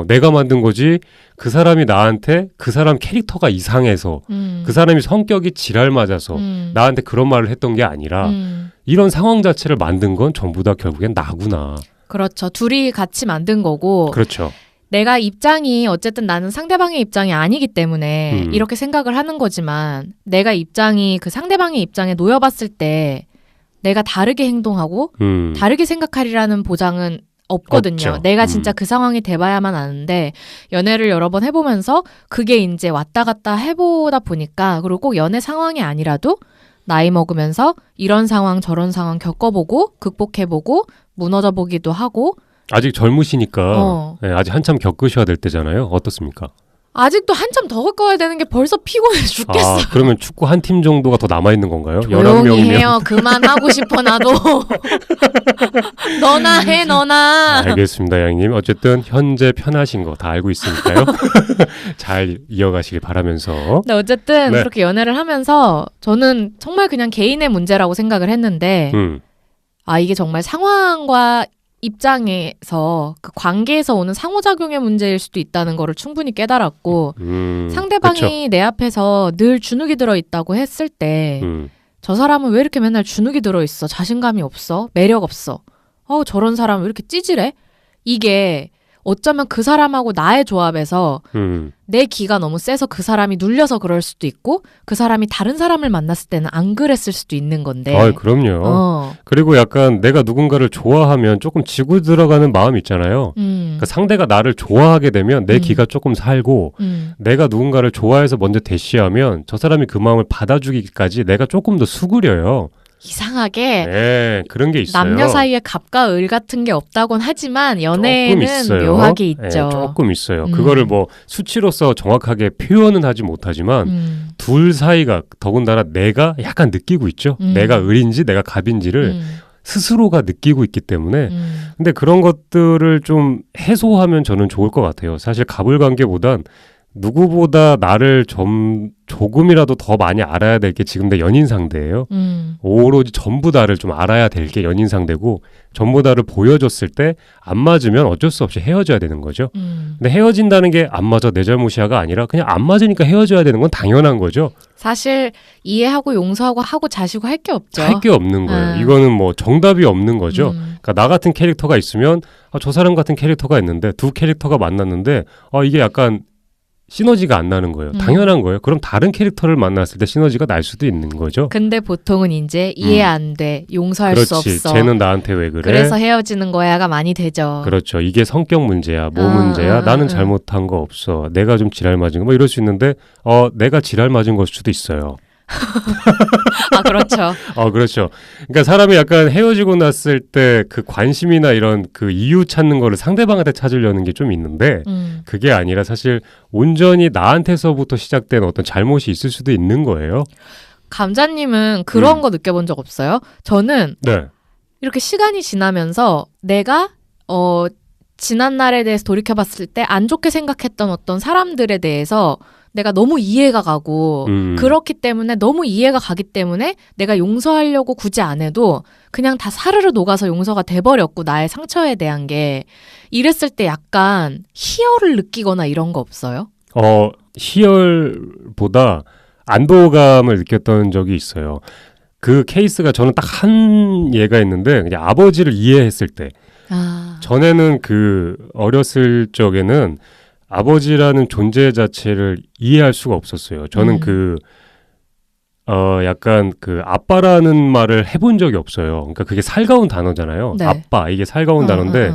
내가 만든 거지. 그 사람이 나한테 그 사람 캐릭터가 이상해서 그 사람이 성격이 지랄 맞아서 나한테 그런 말을 했던 게 아니라 이런 상황 자체를 만든 건 전부 다 결국엔 나구나. 그렇죠. 둘이 같이 만든 거고. 그렇죠. 내가 입장이 어쨌든 나는 상대방의 입장이 아니기 때문에 이렇게 생각을 하는 거지만 내가 입장이 그 상대방의 입장에 놓여봤을 때 내가 다르게 행동하고 다르게 생각하리라는 보장은 없거든요. 없죠. 내가 진짜 그 상황이 돼봐야만 아는데 연애를 여러 번 해보면서 그게 이제 왔다 갔다 해보다 보니까 그리고 꼭 연애 상황이 아니라도 나이 먹으면서 이런 상황 저런 상황 겪어보고 극복해보고 무너져보기도 하고 아직 젊으시니까 네, 아직 한참 겪으셔야 될 때잖아요. 어떻습니까? 아직도 한참 더 겪어야 되는 게 벌써 피곤해 죽겠어. 그러면 축구 한 팀 정도가 더 남아있는 건가요? 조용히 11명이면. 해요. 그만하고 싶어 나도. 너나 해 너나. 알겠습니다, 양님. 어쨌든 현재 편하신 거 다 알고 있으니까요. 잘 이어가시길 바라면서. 근데 어쨌든 네. 그렇게 연애를 하면서 저는 정말 그냥 개인의 문제라고 생각을 했는데 이게 정말 상황과 입장에서 그 관계에서 오는 상호작용의 문제일 수도 있다는 거를 충분히 깨달았고 상대방이 그쵸. 내 앞에서 늘 주눅이 들어있다고 했을 때 저 사람은 왜 이렇게 맨날 주눅이 들어있어? 자신감이 없어? 매력 없어? 저런 사람 왜 이렇게 찌질해? 이게 어쩌면 그 사람하고 나의 조합에서 내 기가 너무 세서 그 사람이 눌려서 그럴 수도 있고 그 사람이 다른 사람을 만났을 때는 안 그랬을 수도 있는 건데. 그럼요. 그리고 약간 내가 누군가를 좋아하면 조금 지고 들어가는 마음 있잖아요. 그러니까 상대가 나를 좋아하게 되면 내 기가 조금 살고 내가 누군가를 좋아해서 먼저 대시하면 저 사람이 그 마음을 받아주기까지 내가 조금 더 수그려요. 이상하게 네, 그런 게 있어요. 남녀 사이에 갑과 을 같은 게 없다곤 하지만 연애에는 묘하게 있죠. 네, 조금 있어요. 그거를 뭐 수치로서 정확하게 표현은 하지 못하지만 둘 사이가 더군다나 내가 약간 느끼고 있죠. 내가 을인지 내가 갑인지를 스스로가 느끼고 있기 때문에 근데 그런 것들을 좀 해소하면 저는 좋을 것 같아요. 사실 갑을 관계보단 누구보다 나를 조금이라도 더 많이 알아야 될 게 지금 내 연인 상대예요. 오로지 전부 다를 좀 알아야 될 게 연인 상대고 전부 다를 보여줬을 때 안 맞으면 어쩔 수 없이 헤어져야 되는 거죠. 근데 헤어진다는 게 안 맞아 내 잘못이야가 아니라 그냥 안 맞으니까 헤어져야 되는 건 당연한 거죠. 사실 이해하고 용서하고 하고 자시고 할 게 없죠. 할 게 없는 거예요. 이거는 뭐 정답이 없는 거죠. 그러니까 나 같은 캐릭터가 있으면 저 사람 같은 캐릭터가 있는데 두 캐릭터가 만났는데 이게 약간 시너지가 안 나는 거예요. 당연한 거예요. 그럼 다른 캐릭터를 만났을 때 시너지가 날 수도 있는 거죠. 근데 보통은 이제 이해 안 돼. 용서할 수 없어. 쟤는 나한테 왜 그래? 그래서 헤어지는 거야가 많이 되죠. 그렇죠. 이게 성격 문제야. 뭐 문제야? 나는 잘못한 거 없어. 내가 좀 지랄 맞은 거 뭐 이럴 수 있는데 내가 지랄 맞은 걸 수도 있어요. 그렇죠. 그렇죠. 그러니까 사람이 약간 헤어지고 났을 때 그 관심이나 이런 그 이유 찾는 거를 상대방한테 찾으려는 게 좀 있는데 그게 아니라 사실 온전히 나한테서부터 시작된 어떤 잘못이 있을 수도 있는 거예요. 감자님은 그런 거 느껴본 적 없어요? 저는 이렇게 시간이 지나면서 내가 지난 날에 대해서 돌이켜봤을 때 안 좋게 생각했던 어떤 사람들에 대해서 내가 너무 이해가 가고 그렇기 때문에 너무 이해가 가기 때문에 내가 용서하려고 굳이 안 해도 그냥 다 사르르 녹아서 용서가 돼버렸고 나의 상처에 대한 게 이랬을 때 약간 희열을 느끼거나 이런 거 없어요? 희열보다 안도감을 느꼈던 적이 있어요. 그 케이스가 저는 딱 한 예가 있는데 그냥 아버지를 이해했을 때 전에는 그 어렸을 적에는 아버지라는 존재 자체를 이해할 수가 없었어요. 저는 약간 그 아빠라는 말을 해본 적이 없어요. 그러니까 그게 살가운 단어잖아요. 네. 아빠, 이게 살가운 단어인데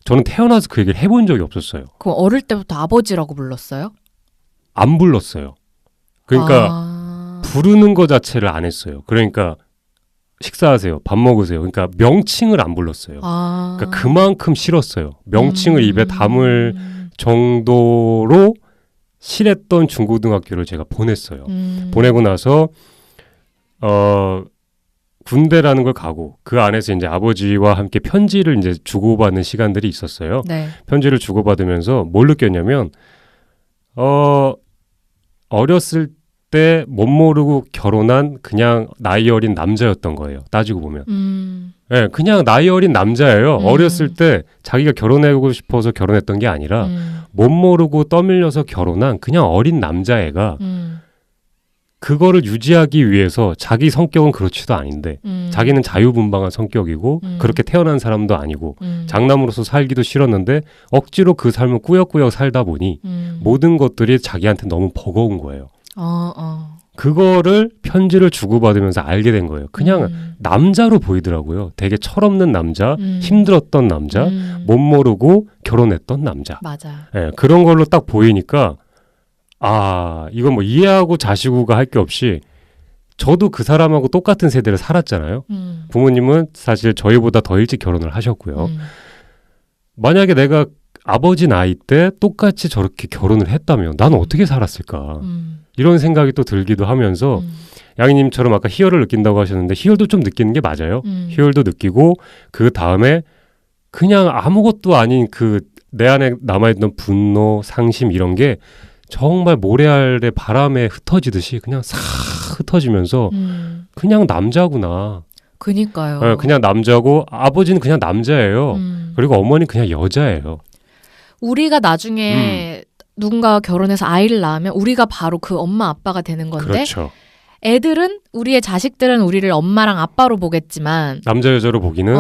저는 태어나서 그 얘기를 해본 적이 없었어요. 그럼 어릴 때부터 아버지라고 불렀어요? 안 불렀어요. 그러니까 부르는 거 자체를 안 했어요. 그러니까 식사하세요, 밥 먹으세요. 그러니까 명칭을 안 불렀어요. 그러니까 그만큼 싫었어요. 명칭을 입에 담을 정도로 싫었던 중고등학교를 제가 보냈어요. 보내고 나서 군대라는 걸 가고 그 안에서 이제 아버지와 함께 편지를 이제 주고받는 시간들이 있었어요. 네. 편지를 주고받으면서 뭘 느꼈냐면 어렸을 때 못 모르고 결혼한 그냥 나이 어린 남자였던 거예요. 따지고 보면. 네, 그냥 나이 어린 남자예요. 어렸을 때 자기가 결혼하고 싶어서 결혼했던 게 아니라 못 모르고 떠밀려서 결혼한 그냥 어린 남자애가 그거를 유지하기 위해서 자기 성격은 그렇지도 않은데 자기는 자유분방한 성격이고 그렇게 태어난 사람도 아니고 장남으로서 살기도 싫었는데 억지로 그 삶을 꾸역꾸역 살다 보니 모든 것들이 자기한테 너무 버거운 거예요. 그거를 편지를 주고받으면서 알게 된 거예요. 그냥 남자로 보이더라고요. 되게 철없는 남자, 힘들었던 남자, 못 모르고 결혼했던 남자. 맞아. 네, 그런 걸로 딱 보이니까 이건 뭐 이해하고 자시고가 할 게 없이 저도 그 사람하고 똑같은 세대를 살았잖아요. 부모님은 사실 저희보다 더 일찍 결혼을 하셨고요. 만약에 내가 아버지 나이 때 똑같이 저렇게 결혼을 했다면 나는 어떻게 살았을까? 이런 생각이 또 들기도 하면서 양이님처럼 아까 희열을 느낀다고 하셨는데 희열도 좀 느끼는 게 맞아요. 희열도 느끼고 그 다음에 그냥 아무것도 아닌 그 내 안에 남아있던 분노, 상심 이런 게 정말 모래알의 바람에 흩어지듯이 그냥 싹 흩어지면서 그냥 남자구나. 그니까요. 네, 그냥 남자고 아버지는 그냥 남자예요. 그리고 어머니는 그냥 여자예요. 우리가 나중에 누군가와 결혼해서 아이를 낳으면 우리가 바로 그 엄마 아빠가 되는 건데 그렇죠. 애들은 우리의 자식들은 우리를 엄마랑 아빠로 보겠지만 남자 여자로 보기는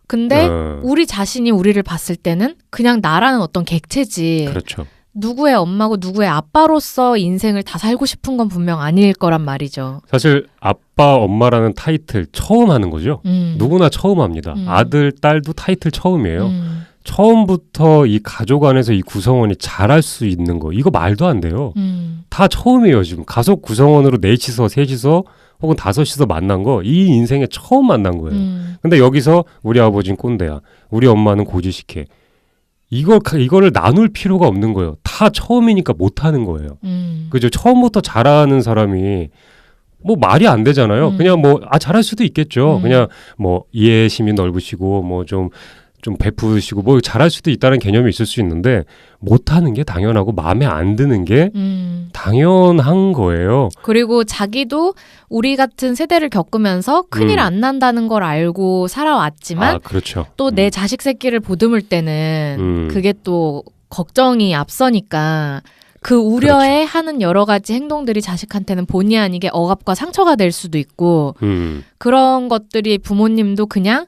근데 우리 자신이 우리를 봤을 때는 그냥 나라는 어떤 객체지. 그렇죠. 누구의 엄마고 누구의 아빠로서 인생을 다 살고 싶은 건 분명 아닐 거란 말이죠. 사실 아빠 엄마라는 타이틀 처음 하는 거죠. 누구나 처음 합니다. 아들 딸도 타이틀 처음이에요. 처음부터 이 가족 안에서 이 구성원이 잘할 수 있는 거 이거 말도 안 돼요. 다 처음이에요. 지금 가족 구성원으로 넷이서 셋이서 혹은 다섯이서 만난 거 이 인생에 처음 만난 거예요. 근데 여기서 우리 아버지는 꼰대야. 우리 엄마는 고지식해. 이거를 나눌 필요가 없는 거예요. 다 처음이니까 못하는 거예요. 그죠? 처음부터 잘하는 사람이 뭐 말이 안 되잖아요. 그냥 뭐 잘할 수도 있겠죠. 그냥 뭐 이해심이 넓으시고 뭐 좀 베푸시고 뭐 잘할 수도 있다는 개념이 있을 수 있는데 못하는 게 당연하고 마음에 안 드는 게 당연한 거예요. 그리고 자기도 우리 같은 세대를 겪으면서 큰일 안 난다는 걸 알고 살아왔지만 그렇죠. 또 내 자식 새끼를 보듬을 때는 그게 또 걱정이 앞서니까 그 우려에 그렇죠. 하는 여러 가지 행동들이 자식한테는 본의 아니게 억압과 상처가 될 수도 있고 그런 것들이 부모님도 그냥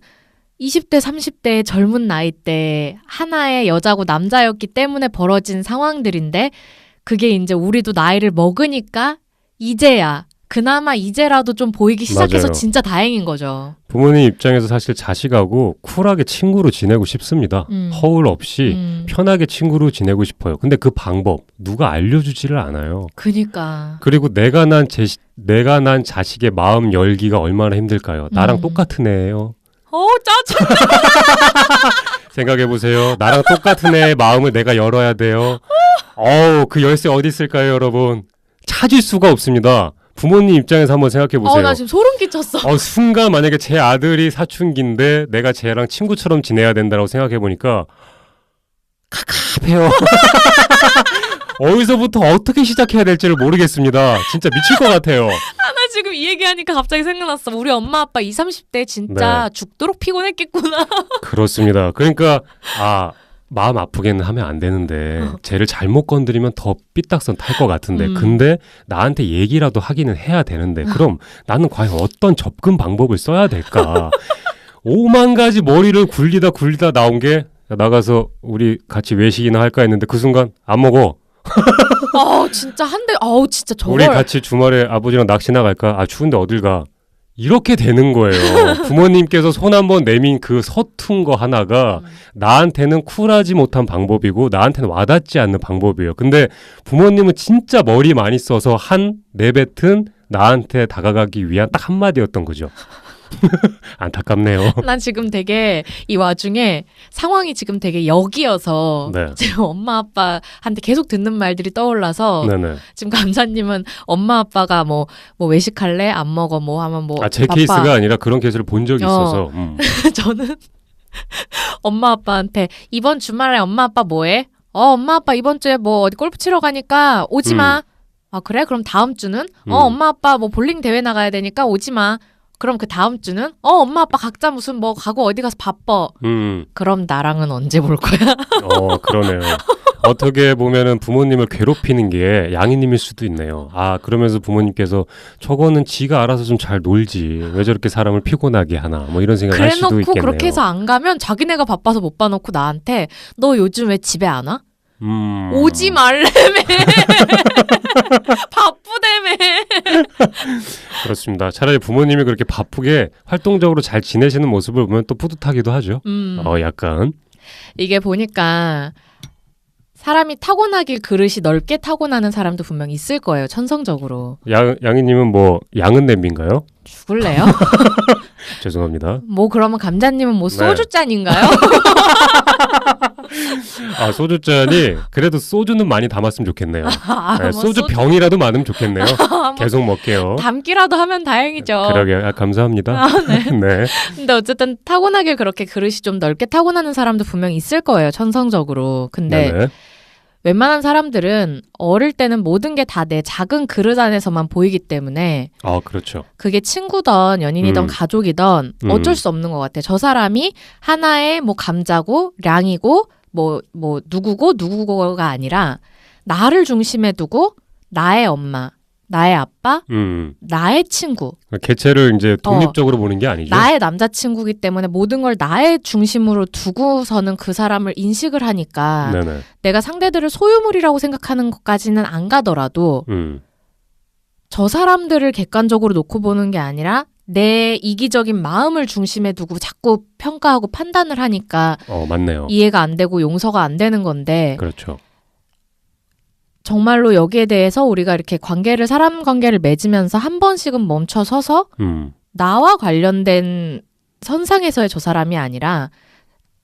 20대, 30대의 젊은 나이 때 하나의 여자고 남자였기 때문에 벌어진 상황들인데 그게 이제 우리도 나이를 먹으니까 이제야 그나마 이제라도 좀 보이기 시작해서 맞아요. 진짜 다행인 거죠. 부모님 입장에서 사실 자식하고 쿨하게 친구로 지내고 싶습니다. 허울 없이 편하게 친구로 지내고 싶어요. 근데 그 방법 누가 알려주지를 않아요. 그니까. 그리고 내가 난 자식의 마음 열기가 얼마나 힘들까요? 나랑 똑같은 애예요. 짜증나. 생각해보세요. 나랑 똑같은 애의 마음을 내가 열어야 돼요. 그 열쇠 어디 있을까요, 여러분? 찾을 수가 없습니다. 부모님 입장에서 한번 생각해보세요. 나 지금 소름 끼쳤어. 순간 만약에 제 아들이 사춘기인데 내가 쟤랑 친구처럼 지내야 된다고 생각해보니까 갑갑해요. 어디서부터 어떻게 시작해야 될지를 모르겠습니다. 진짜 미칠 것 같아요. 나 지금 이 얘기하니까 갑자기 생각났어. 우리 엄마 아빠 20, 30대 진짜 죽도록 피곤했겠구나. 그렇습니다. 그러니까 마음 아프게는 하면 안 되는데 쟤를 잘못 건드리면 더 삐딱선 탈 것 같은데 근데 나한테 얘기라도 하기는 해야 되는데 그럼 나는 과연 어떤 접근 방법을 써야 될까? 5만 가지 머리를 굴리다 나온 게 나가서 우리 같이 외식이나 할까 했는데 그 순간 안 먹어. 진짜 진짜 저걸 우리 같이 주말에 아버지랑 낚시나 갈까? 추운데 어딜 가? 이렇게 되는 거예요. 부모님께서 손 한번 내민 그 서툰 거 하나가 나한테는 쿨하지 못한 방법이고 나한테는 와닿지 않는 방법이에요. 근데 부모님은 진짜 머리 많이 써서 내뱉은 나한테 다가가기 위한 딱 한마디였던 거죠. 안타깝네요. 난 지금 되게 이 와중에 상황이 지금 되게 역이어서 지금 엄마 아빠한테 계속 듣는 말들이 떠올라서 지금 감사님은 엄마 아빠가 뭐 외식할래? 안 먹어? 뭐 하면 제 바빠. 케이스가 아니라 그런 케이스를 본 적이 있어서 저는 엄마 아빠한테 이번 주말에 엄마 아빠 뭐해? 엄마 아빠 이번 주에 뭐 어디 골프 치러 가니까 오지 마. 그래? 그럼 다음 주는? 엄마 아빠 뭐 볼링 대회 나가야 되니까 오지 마. 그럼 그 다음 주는 엄마 아빠 각자 무슨 뭐 가고 어디 가서 바빠. 그럼 나랑은 언제 볼 거야? 그러네요. 어떻게 보면은 부모님을 괴롭히는 게 양이님일 수도 있네요. 그러면서 부모님께서 저거는 지가 알아서 좀 잘 놀지 왜 저렇게 사람을 피곤하게 하나 뭐 이런 생각을 할 수도 있겠네요. 그래놓고 그렇게 해서 안 가면 자기네가 바빠서 못 봐놓고 나한테 너 요즘 왜 집에 안 와? 오지 말래매. 바쁘대매. 그렇습니다. 차라리 부모님이 그렇게 바쁘게 활동적으로 잘 지내시는 모습을 보면 또 뿌듯하기도 하죠. 약간 이게 보니까 사람이 타고나길 그릇이 넓게 타고나는 사람도 분명 있을 거예요. 천성적으로. 양희님은 뭐 양은 냄비인가요? 죽을래요? 죄송합니다. 뭐 그러면 감자님은 뭐 소주잔인가요? 아, 소주잔이 그래도 소주는 많이 담았으면 좋겠네요. 네, 뭐 소주 병이라도 많으면 좋겠네요. 계속 먹게요. 담기라도 하면 다행이죠. 그러게요. 감사합니다. 네. 네. 근데 어쨌든 타고나길 그렇게 그릇이 좀 넓게 타고나는 사람도 분명 있을 거예요. 천성적으로. 근데 네네. 웬만한 사람들은 어릴 때는 모든 게 다 내 작은 그릇 안에서만 보이기 때문에 그렇죠. 그게 친구든 연인이든 가족이든 어쩔 수 없는 것 같아요. 저 사람이 하나의 뭐 감자고 량이고 뭐 누구고 누구고가 아니라 나를 중심에 두고 나의 엄마, 나의 아빠, 나의 친구. 개체를 이제 독립적으로 보는 게 아니죠. 나의 남자친구이기 때문에 모든 걸 나의 중심으로 두고서는 그 사람을 인식을 하니까 네네. 내가 상대들을 소유물이라고 생각하는 것까지는 안 가더라도 저 사람들을 객관적으로 놓고 보는 게 아니라 내 이기적인 마음을 중심에 두고 자꾸 평가하고 판단을 하니까 맞네요. 이해가 안 되고 용서가 안 되는 건데 그렇죠. 정말로 여기에 대해서 우리가 이렇게 사람 관계를 맺으면서 한 번씩은 멈춰 서서 나와 관련된 선상에서의 저 사람이 아니라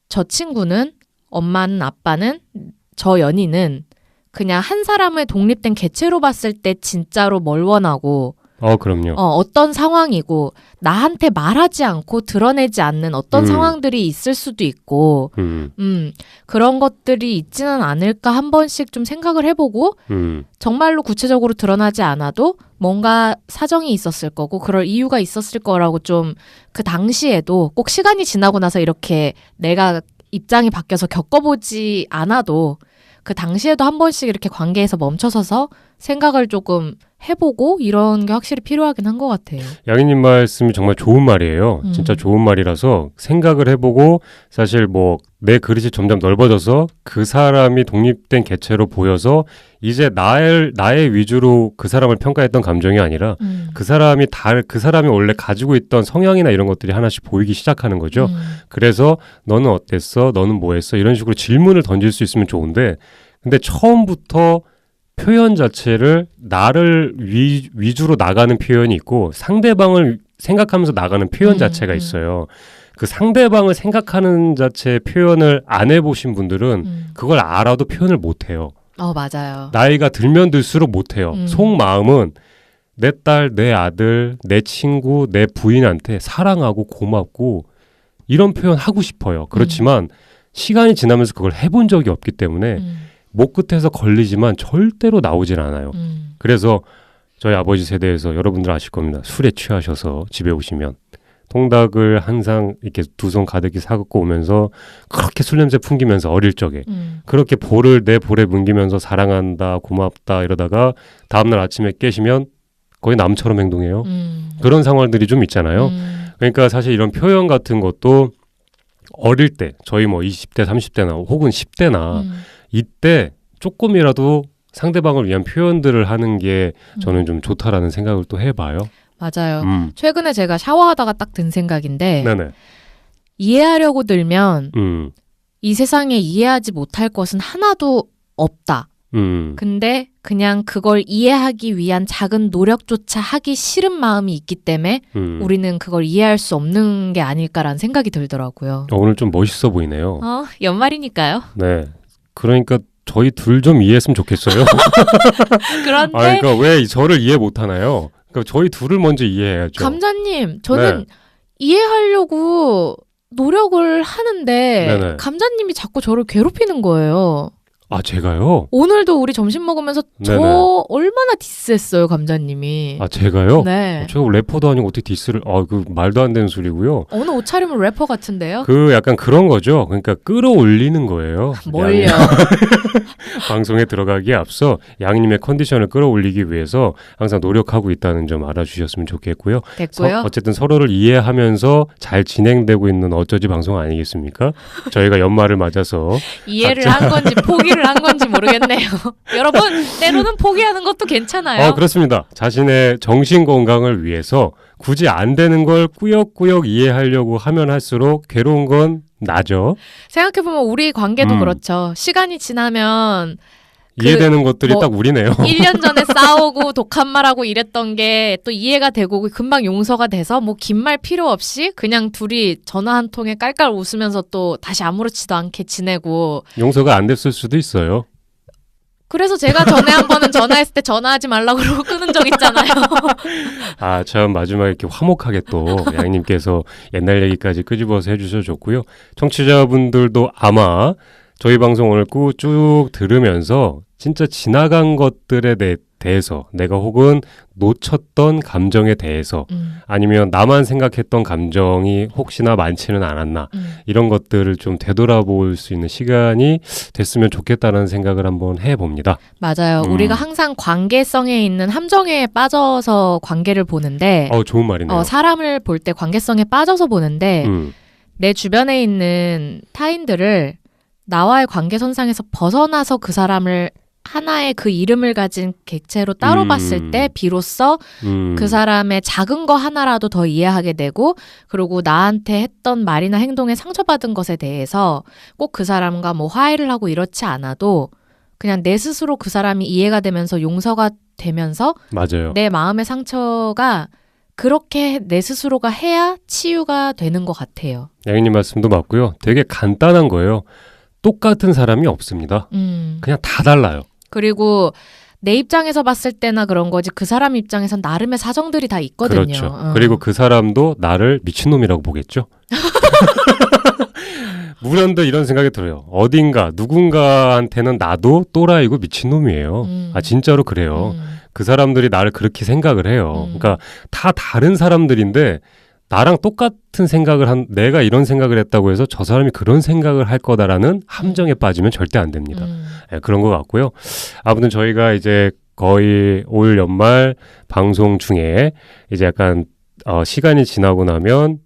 저 친구는, 엄마는, 아빠는, 저 연인은 그냥 한 사람의 독립된 개체로 봤을 때 진짜로 뭘 원하고 그럼요. 어떤 상황이고 나한테 말하지 않고 드러내지 않는 어떤 상황들이 있을 수도 있고 그런 것들이 있지는 않을까 한 번씩 좀 생각을 해보고 정말로 구체적으로 드러나지 않아도 뭔가 사정이 있었을 거고 그럴 이유가 있었을 거라고 좀 그 당시에도 꼭 시간이 지나고 나서 이렇게 내가 입장이 바뀌어서 겪어보지 않아도 그 당시에도 한 번씩 이렇게 관계에서 멈춰서서 생각을 조금 해보고 이런 게 확실히 필요하긴 한 것 같아요. 양희님 말씀이 정말 좋은 말이에요. 진짜 좋은 말이라서 생각을 해보고 사실 뭐 내 그릇이 점점 넓어져서 그 사람이 독립된 개체로 보여서 이제 나의 위주로 그 사람을 평가했던 감정이 아니라 그 사람이 원래 가지고 있던 성향이나 이런 것들이 하나씩 보이기 시작하는 거죠. 그래서 너는 어땠어? 너는 뭐 했어? 이런 식으로 질문을 던질 수 있으면 좋은데 근데 처음부터 표현 자체를 나를 위주로 나가는 표현이 있고 상대방을 생각하면서 나가는 표현 자체가 있어요. 그 상대방을 생각하는 자체의 표현을 안 해보신 분들은 그걸 알아도 표현을 못해요. 맞아요. 나이가 들면 들수록 못해요. 속마음은 내 딸, 내 아들, 내 친구, 내 부인한테 사랑하고 고맙고 이런 표현 하고 싶어요. 그렇지만 시간이 지나면서 그걸 해본 적이 없기 때문에 목 끝에서 걸리지만 절대로 나오질 않아요. 그래서 저희 아버지 세대에서 여러분들 아실 겁니다. 술에 취하셔서 집에 오시면 통닭을 항상 이렇게 두 손 가득히 사갖고 오면서 그렇게 술 냄새 풍기면서 어릴 적에 그렇게 내 볼에 뭉기면서 사랑한다, 고맙다 이러다가 다음날 아침에 깨시면 거의 남처럼 행동해요. 그런 상황들이 좀 있잖아요. 그러니까 사실 이런 표현 같은 것도 어릴 때 저희 뭐 20대, 30대나 혹은 10대나 이때 조금이라도 상대방을 위한 표현들을 하는 게 저는 좀 좋다라는 생각을 또 해봐요. 맞아요. 최근에 제가 샤워하다가 딱 든 생각인데 네네. 이해하려고 들면 이 세상에 이해하지 못할 것은 하나도 없다. 근데 그냥 그걸 이해하기 위한 작은 노력조차 하기 싫은 마음이 있기 때문에 우리는 그걸 이해할 수 없는 게 아닐까라는 생각이 들더라고요. 오늘 좀 멋있어 보이네요. 연말이니까요. 네. 그러니까 저희 둘 좀 이해했으면 좋겠어요. 그런데 그러니까 왜 저를 이해 못하나요? 그러니까 저희 둘을 먼저 이해해야죠. 감자님, 저는 이해하려고 노력을 하는데 네네. 감자님이 자꾸 저를 괴롭히는 거예요. 아, 제가요? 오늘도 우리 점심 먹으면서 네네. 저 얼마나 디스했어요, 감자님이. 아, 제가요? 네. 제가 래퍼도 아니고 어떻게 디스를, 그 말도 안 되는 소리고요. 오늘 옷차림은 래퍼 같은데요? 그 약간 그런 거죠. 그러니까 끌어올리는 거예요. 뭘요? 방송에 들어가기에 앞서 양님의 컨디션을 끌어올리기 위해서 항상 노력하고 있다는 점 알아주셨으면 좋겠고요. 됐고요. 어쨌든 서로를 이해하면서 잘 진행되고 있는 어쩌지 방송 아니겠습니까? 저희가 연말을 맞아서 이해를 한 건지 포기를 한 건지 모르겠네요. 여러분, 때로는 포기하는 것도 괜찮아요. 그렇습니다. 자신의 정신 건강을 위해서 굳이 안 되는 걸 꾸역꾸역 이해하려고 하면 할수록 괴로운 건 나죠. 생각해보면 우리 관계도 그렇죠. 시간이 지나면 이해되는 것들이 딱 우리네요. 1년 전에 싸우고 독한 말하고 이랬던 게 또 이해가 되고 금방 용서가 돼서 뭐 긴 말 필요 없이 그냥 둘이 전화 한 통에 깔깔 웃으면서 또 다시 아무렇지도 않게 지내고. 용서가 안 됐을 수도 있어요. 그래서 제가 전에 한 번은 전화했을 때 전화하지 말라고 그러고 끊은 적 있잖아요. 아, 참 마지막에 이렇게 화목하게 또 양님께서 옛날 얘기까지 끄집어서 해주셔서 좋고요. 청취자분들도 아마 저희 방송 오늘 쭉 들으면서 진짜 지나간 것들에 대해서 내가 혹은 놓쳤던 감정에 대해서 아니면 나만 생각했던 감정이 혹시나 많지는 않았나 이런 것들을 좀 되돌아볼 수 있는 시간이 됐으면 좋겠다는 생각을 한번 해봅니다. 맞아요. 우리가 항상 관계성에 있는 함정에 빠져서 관계를 보는데 좋은 말이네요. 사람을 볼 때 관계성에 빠져서 보는데 내 주변에 있는 타인들을 나와의 관계선상에서 벗어나서 그 사람을 하나의 그 이름을 가진 객체로 따로 봤을 때 비로소 그 사람의 작은 거 하나라도 더 이해하게 되고 그리고 나한테 했던 말이나 행동에 상처받은 것에 대해서 꼭 그 사람과 뭐 화해를 하고 이렇지 않아도 그냥 내 스스로 그 사람이 이해가 되면서 용서가 되면서 맞아요. 내 마음의 상처가 그렇게 내 스스로가 해야 치유가 되는 것 같아요. 양희님 말씀도 맞고요. 되게 간단한 거예요. 똑같은 사람이 없습니다. 그냥 다 달라요. 그리고 내 입장에서 봤을 때나 그런 거지 그 사람 입장에선 나름의 사정들이 다 있거든요. 그렇죠. 그리고 그 사람도 나를 미친놈이라고 보겠죠. 무련도 이런 생각이 들어요. 어딘가 누군가한테는 나도 또라이고 미친놈이에요. 아 진짜로 그래요. 그 사람들이 나를 그렇게 생각을 해요. 그러니까 다 다른 사람들인데 나랑 똑같은 생각을 내가 이런 생각을 했다고 해서 저 사람이 그런 생각을 할 거다라는 함정에 빠지면 절대 안 됩니다. 네, 그런 것 같고요. 아무튼 저희가 이제 거의 올 연말 방송 중에 이제 약간 시간이 지나고 나면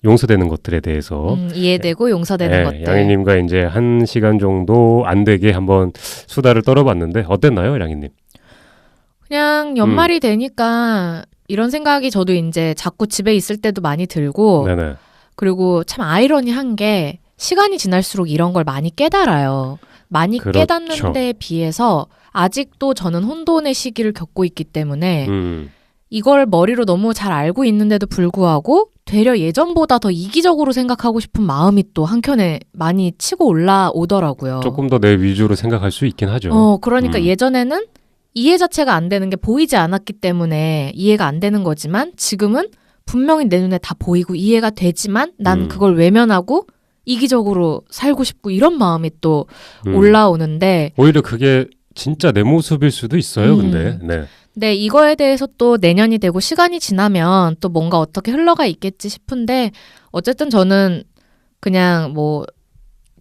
용서되는 것들에 대해서 이해되고 용서되는 것들. 양희님과 이제 1시간 정도 안 되게 한번 수다를 떨어봤는데 어땠나요, 양희님? 그냥 연말이 되니까 이런 생각이 저도 이제 자꾸 집에 있을 때도 많이 들고 네네. 그리고 참 아이러니한 게 시간이 지날수록 이런 걸 많이 깨달아요. 많이 그렇죠. 깨닫는 데에 비해서 아직도 저는 혼돈의 시기를 겪고 있기 때문에 이걸 머리로 너무 잘 알고 있는데도 불구하고 되려 예전보다 더 이기적으로 생각하고 싶은 마음이 또 한켠에 많이 치고 올라오더라고요. 조금 더 내 위주로 생각할 수 있긴 하죠. 그러니까 예전에는 이해 자체가 안 되는 게 보이지 않았기 때문에 이해가 안 되는 거지만 지금은 분명히 내 눈에 다 보이고 이해가 되지만 난 그걸 외면하고 이기적으로 살고 싶고 이런 마음이 또 올라오는데 오히려 그게 진짜 내 모습일 수도 있어요. 근데 네, 이거에 대해서 또 내년이 되고 시간이 지나면 또 뭔가 어떻게 흘러가 있겠지 싶은데 어쨌든 저는 그냥 뭐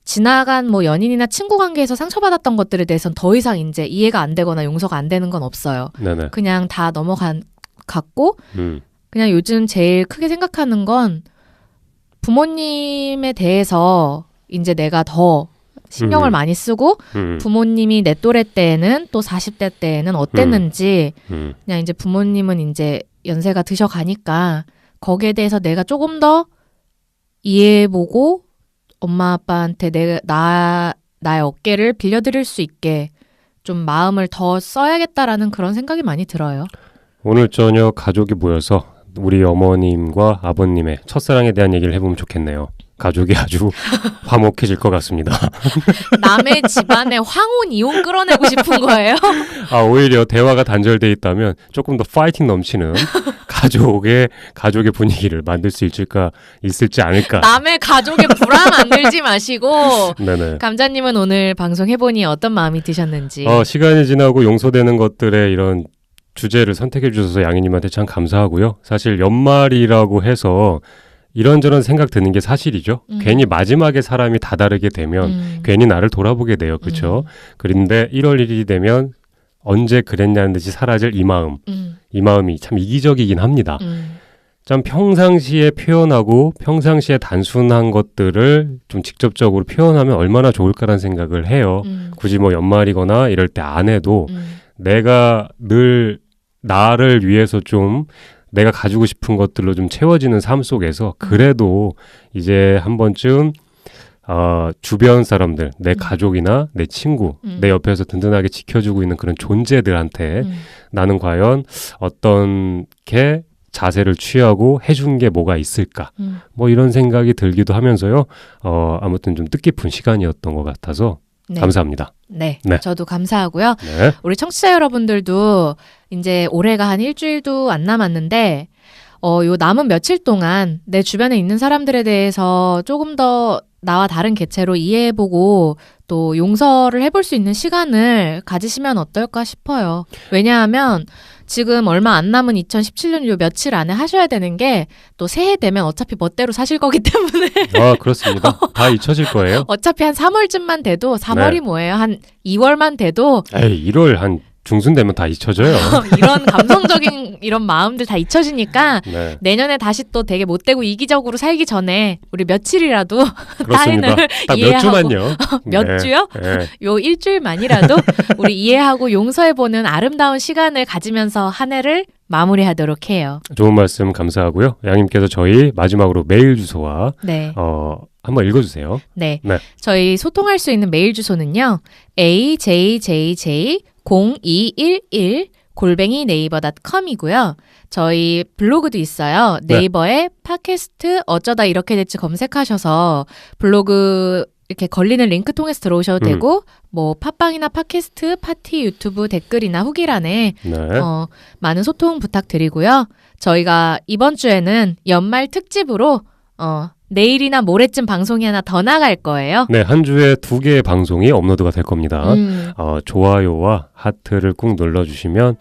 지나간 뭐 연인이나 친구 관계에서 상처받았던 것들에 대해서는 더 이상 이제 이해가 안 되거나 용서가 안 되는 건 없어요. 네네. 그냥 다 넘어갔고 그냥 요즘 제일 크게 생각하는 건 부모님에 대해서 이제 내가 더 신경을 많이 쓰고 부모님이 내 또래 때에는 또 40대 때에는 어땠는지 그냥 이제 부모님은 이제 연세가 드셔가니까 거기에 대해서 내가 조금 더 이해해보고 엄마 아빠한테 나의 어깨를 빌려드릴 수 있게 좀 마음을 더 써야겠다라는 그런 생각이 많이 들어요. 오늘 저녁 가족이 모여서 우리 어머님과 아버님의 첫사랑에 대한 얘기를 해보면 좋겠네요. 가족이 아주 화목해질 것 같습니다. 남의 집안에 황혼 이혼 끌어내고 싶은 거예요? 오히려 대화가 단절돼 있다면 조금 더 파이팅 넘치는 가족의 분위기를 만들 수 있을지 않을까. 남의 가족의 불화 만들지 마시고 네네. 감자님은 오늘 방송해보니 어떤 마음이 드셨는지. 시간이 지나고 용서되는 것들의 이런 주제를 선택해 주셔서 양희님한테 참 감사하고요. 사실 연말이라고 해서 이런저런 생각 드는 게 사실이죠. 괜히 마지막에 사람이 다 다르게 되면 괜히 나를 돌아보게 돼요. 그렇죠? 그런데 1월 1일이 되면 언제 그랬냐는 듯이 사라질 이 마음. 이 마음이 참 이기적이긴 합니다. 참 평상시에 표현하고 평상시에 단순한 것들을 좀 직접적으로 표현하면 얼마나 좋을까라는 생각을 해요. 굳이 뭐 연말이거나 이럴 때 안 해도 내가 늘 나를 위해서 좀 내가 가지고 싶은 것들로 좀 채워지는 삶 속에서 그래도 이제 한 번쯤 주변 사람들, 내 가족이나 내 친구, 내 옆에서 든든하게 지켜주고 있는 그런 존재들한테 나는 과연 어떤 게 자세를 취하고 해준 게 뭐가 있을까? 뭐 이런 생각이 들기도 하면서요. 아무튼 좀 뜻깊은 시간이었던 것 같아서 네. 감사합니다. 네, 네. 저도 감사하고요. 네. 우리 청취자 여러분들도 이제 올해가 한 일주일도 안 남았는데 요 남은 며칠 동안 내 주변에 있는 사람들에 대해서 조금 더 나와 다른 개체로 이해해보고 또 용서를 해볼 수 있는 시간을 가지시면 어떨까 싶어요. 왜냐하면 지금 얼마 안 남은 2017년 요 며칠 안에 하셔야 되는 게 또 새해 되면 어차피 멋대로 사실 거기 때문에 그렇습니다. 다 잊혀질 거예요. 어차피 한 3월쯤만 돼도 3월이 네. 뭐예요? 한 2월만 돼도 에이, 1월 한 중순 되면 다 잊혀져요. 이런 감성적인 이런 마음들 다 잊혀지니까 네. 내년에 다시 또 되게 못되고 이기적으로 살기 전에 우리 며칠이라도 그렇습니다. 타인을 딱 몇 이해하고 주만요. 몇 네. 주요? 네. 요 일주일만이라도 우리 이해하고 용서해보는 아름다운 시간을 가지면서 한 해를 마무리하도록 해요. 좋은 말씀 감사하고요. 양님께서 저희 마지막으로 메일 주소와 네. 한번 읽어주세요. 네. 네. 저희 소통할 수 있는 메일 주소는요. ajjj0211@naver.com이고요. 저희 블로그도 있어요. 네이버에 팟캐스트 어쩌다 이렇게 됐지 검색하셔서 블로그 이렇게 걸리는 링크 통해서 들어오셔도 되고 뭐 팟빵이나 팟캐스트, 파티, 유튜브 댓글이나 후기란에 네. 많은 소통 부탁드리고요. 저희가 이번 주에는 연말 특집으로 내일이나 모레쯤 방송이 하나 더 나갈 거예요. 네, 한 주에 2개의 방송이 업로드가 될 겁니다. 좋아요와 하트를 꾹 눌러주시면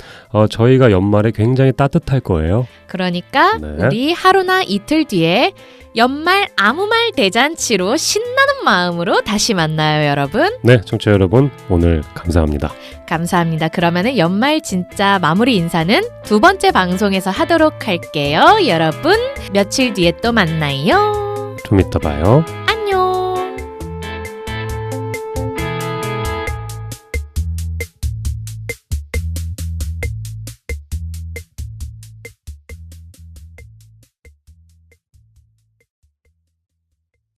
저희가 연말에 굉장히 따뜻할 거예요. 그러니까 네. 우리 하루나 이틀 뒤에 연말 아무 말 대잔치로 신나는 마음으로 다시 만나요, 여러분. 네, 청취자 여러분 오늘 감사합니다. 감사합니다. 그러면은 연말 진짜 마무리 인사는 2번째 방송에서 하도록 할게요. 여러분, 며칠 뒤에 또 만나요. 좀 이따 봐요.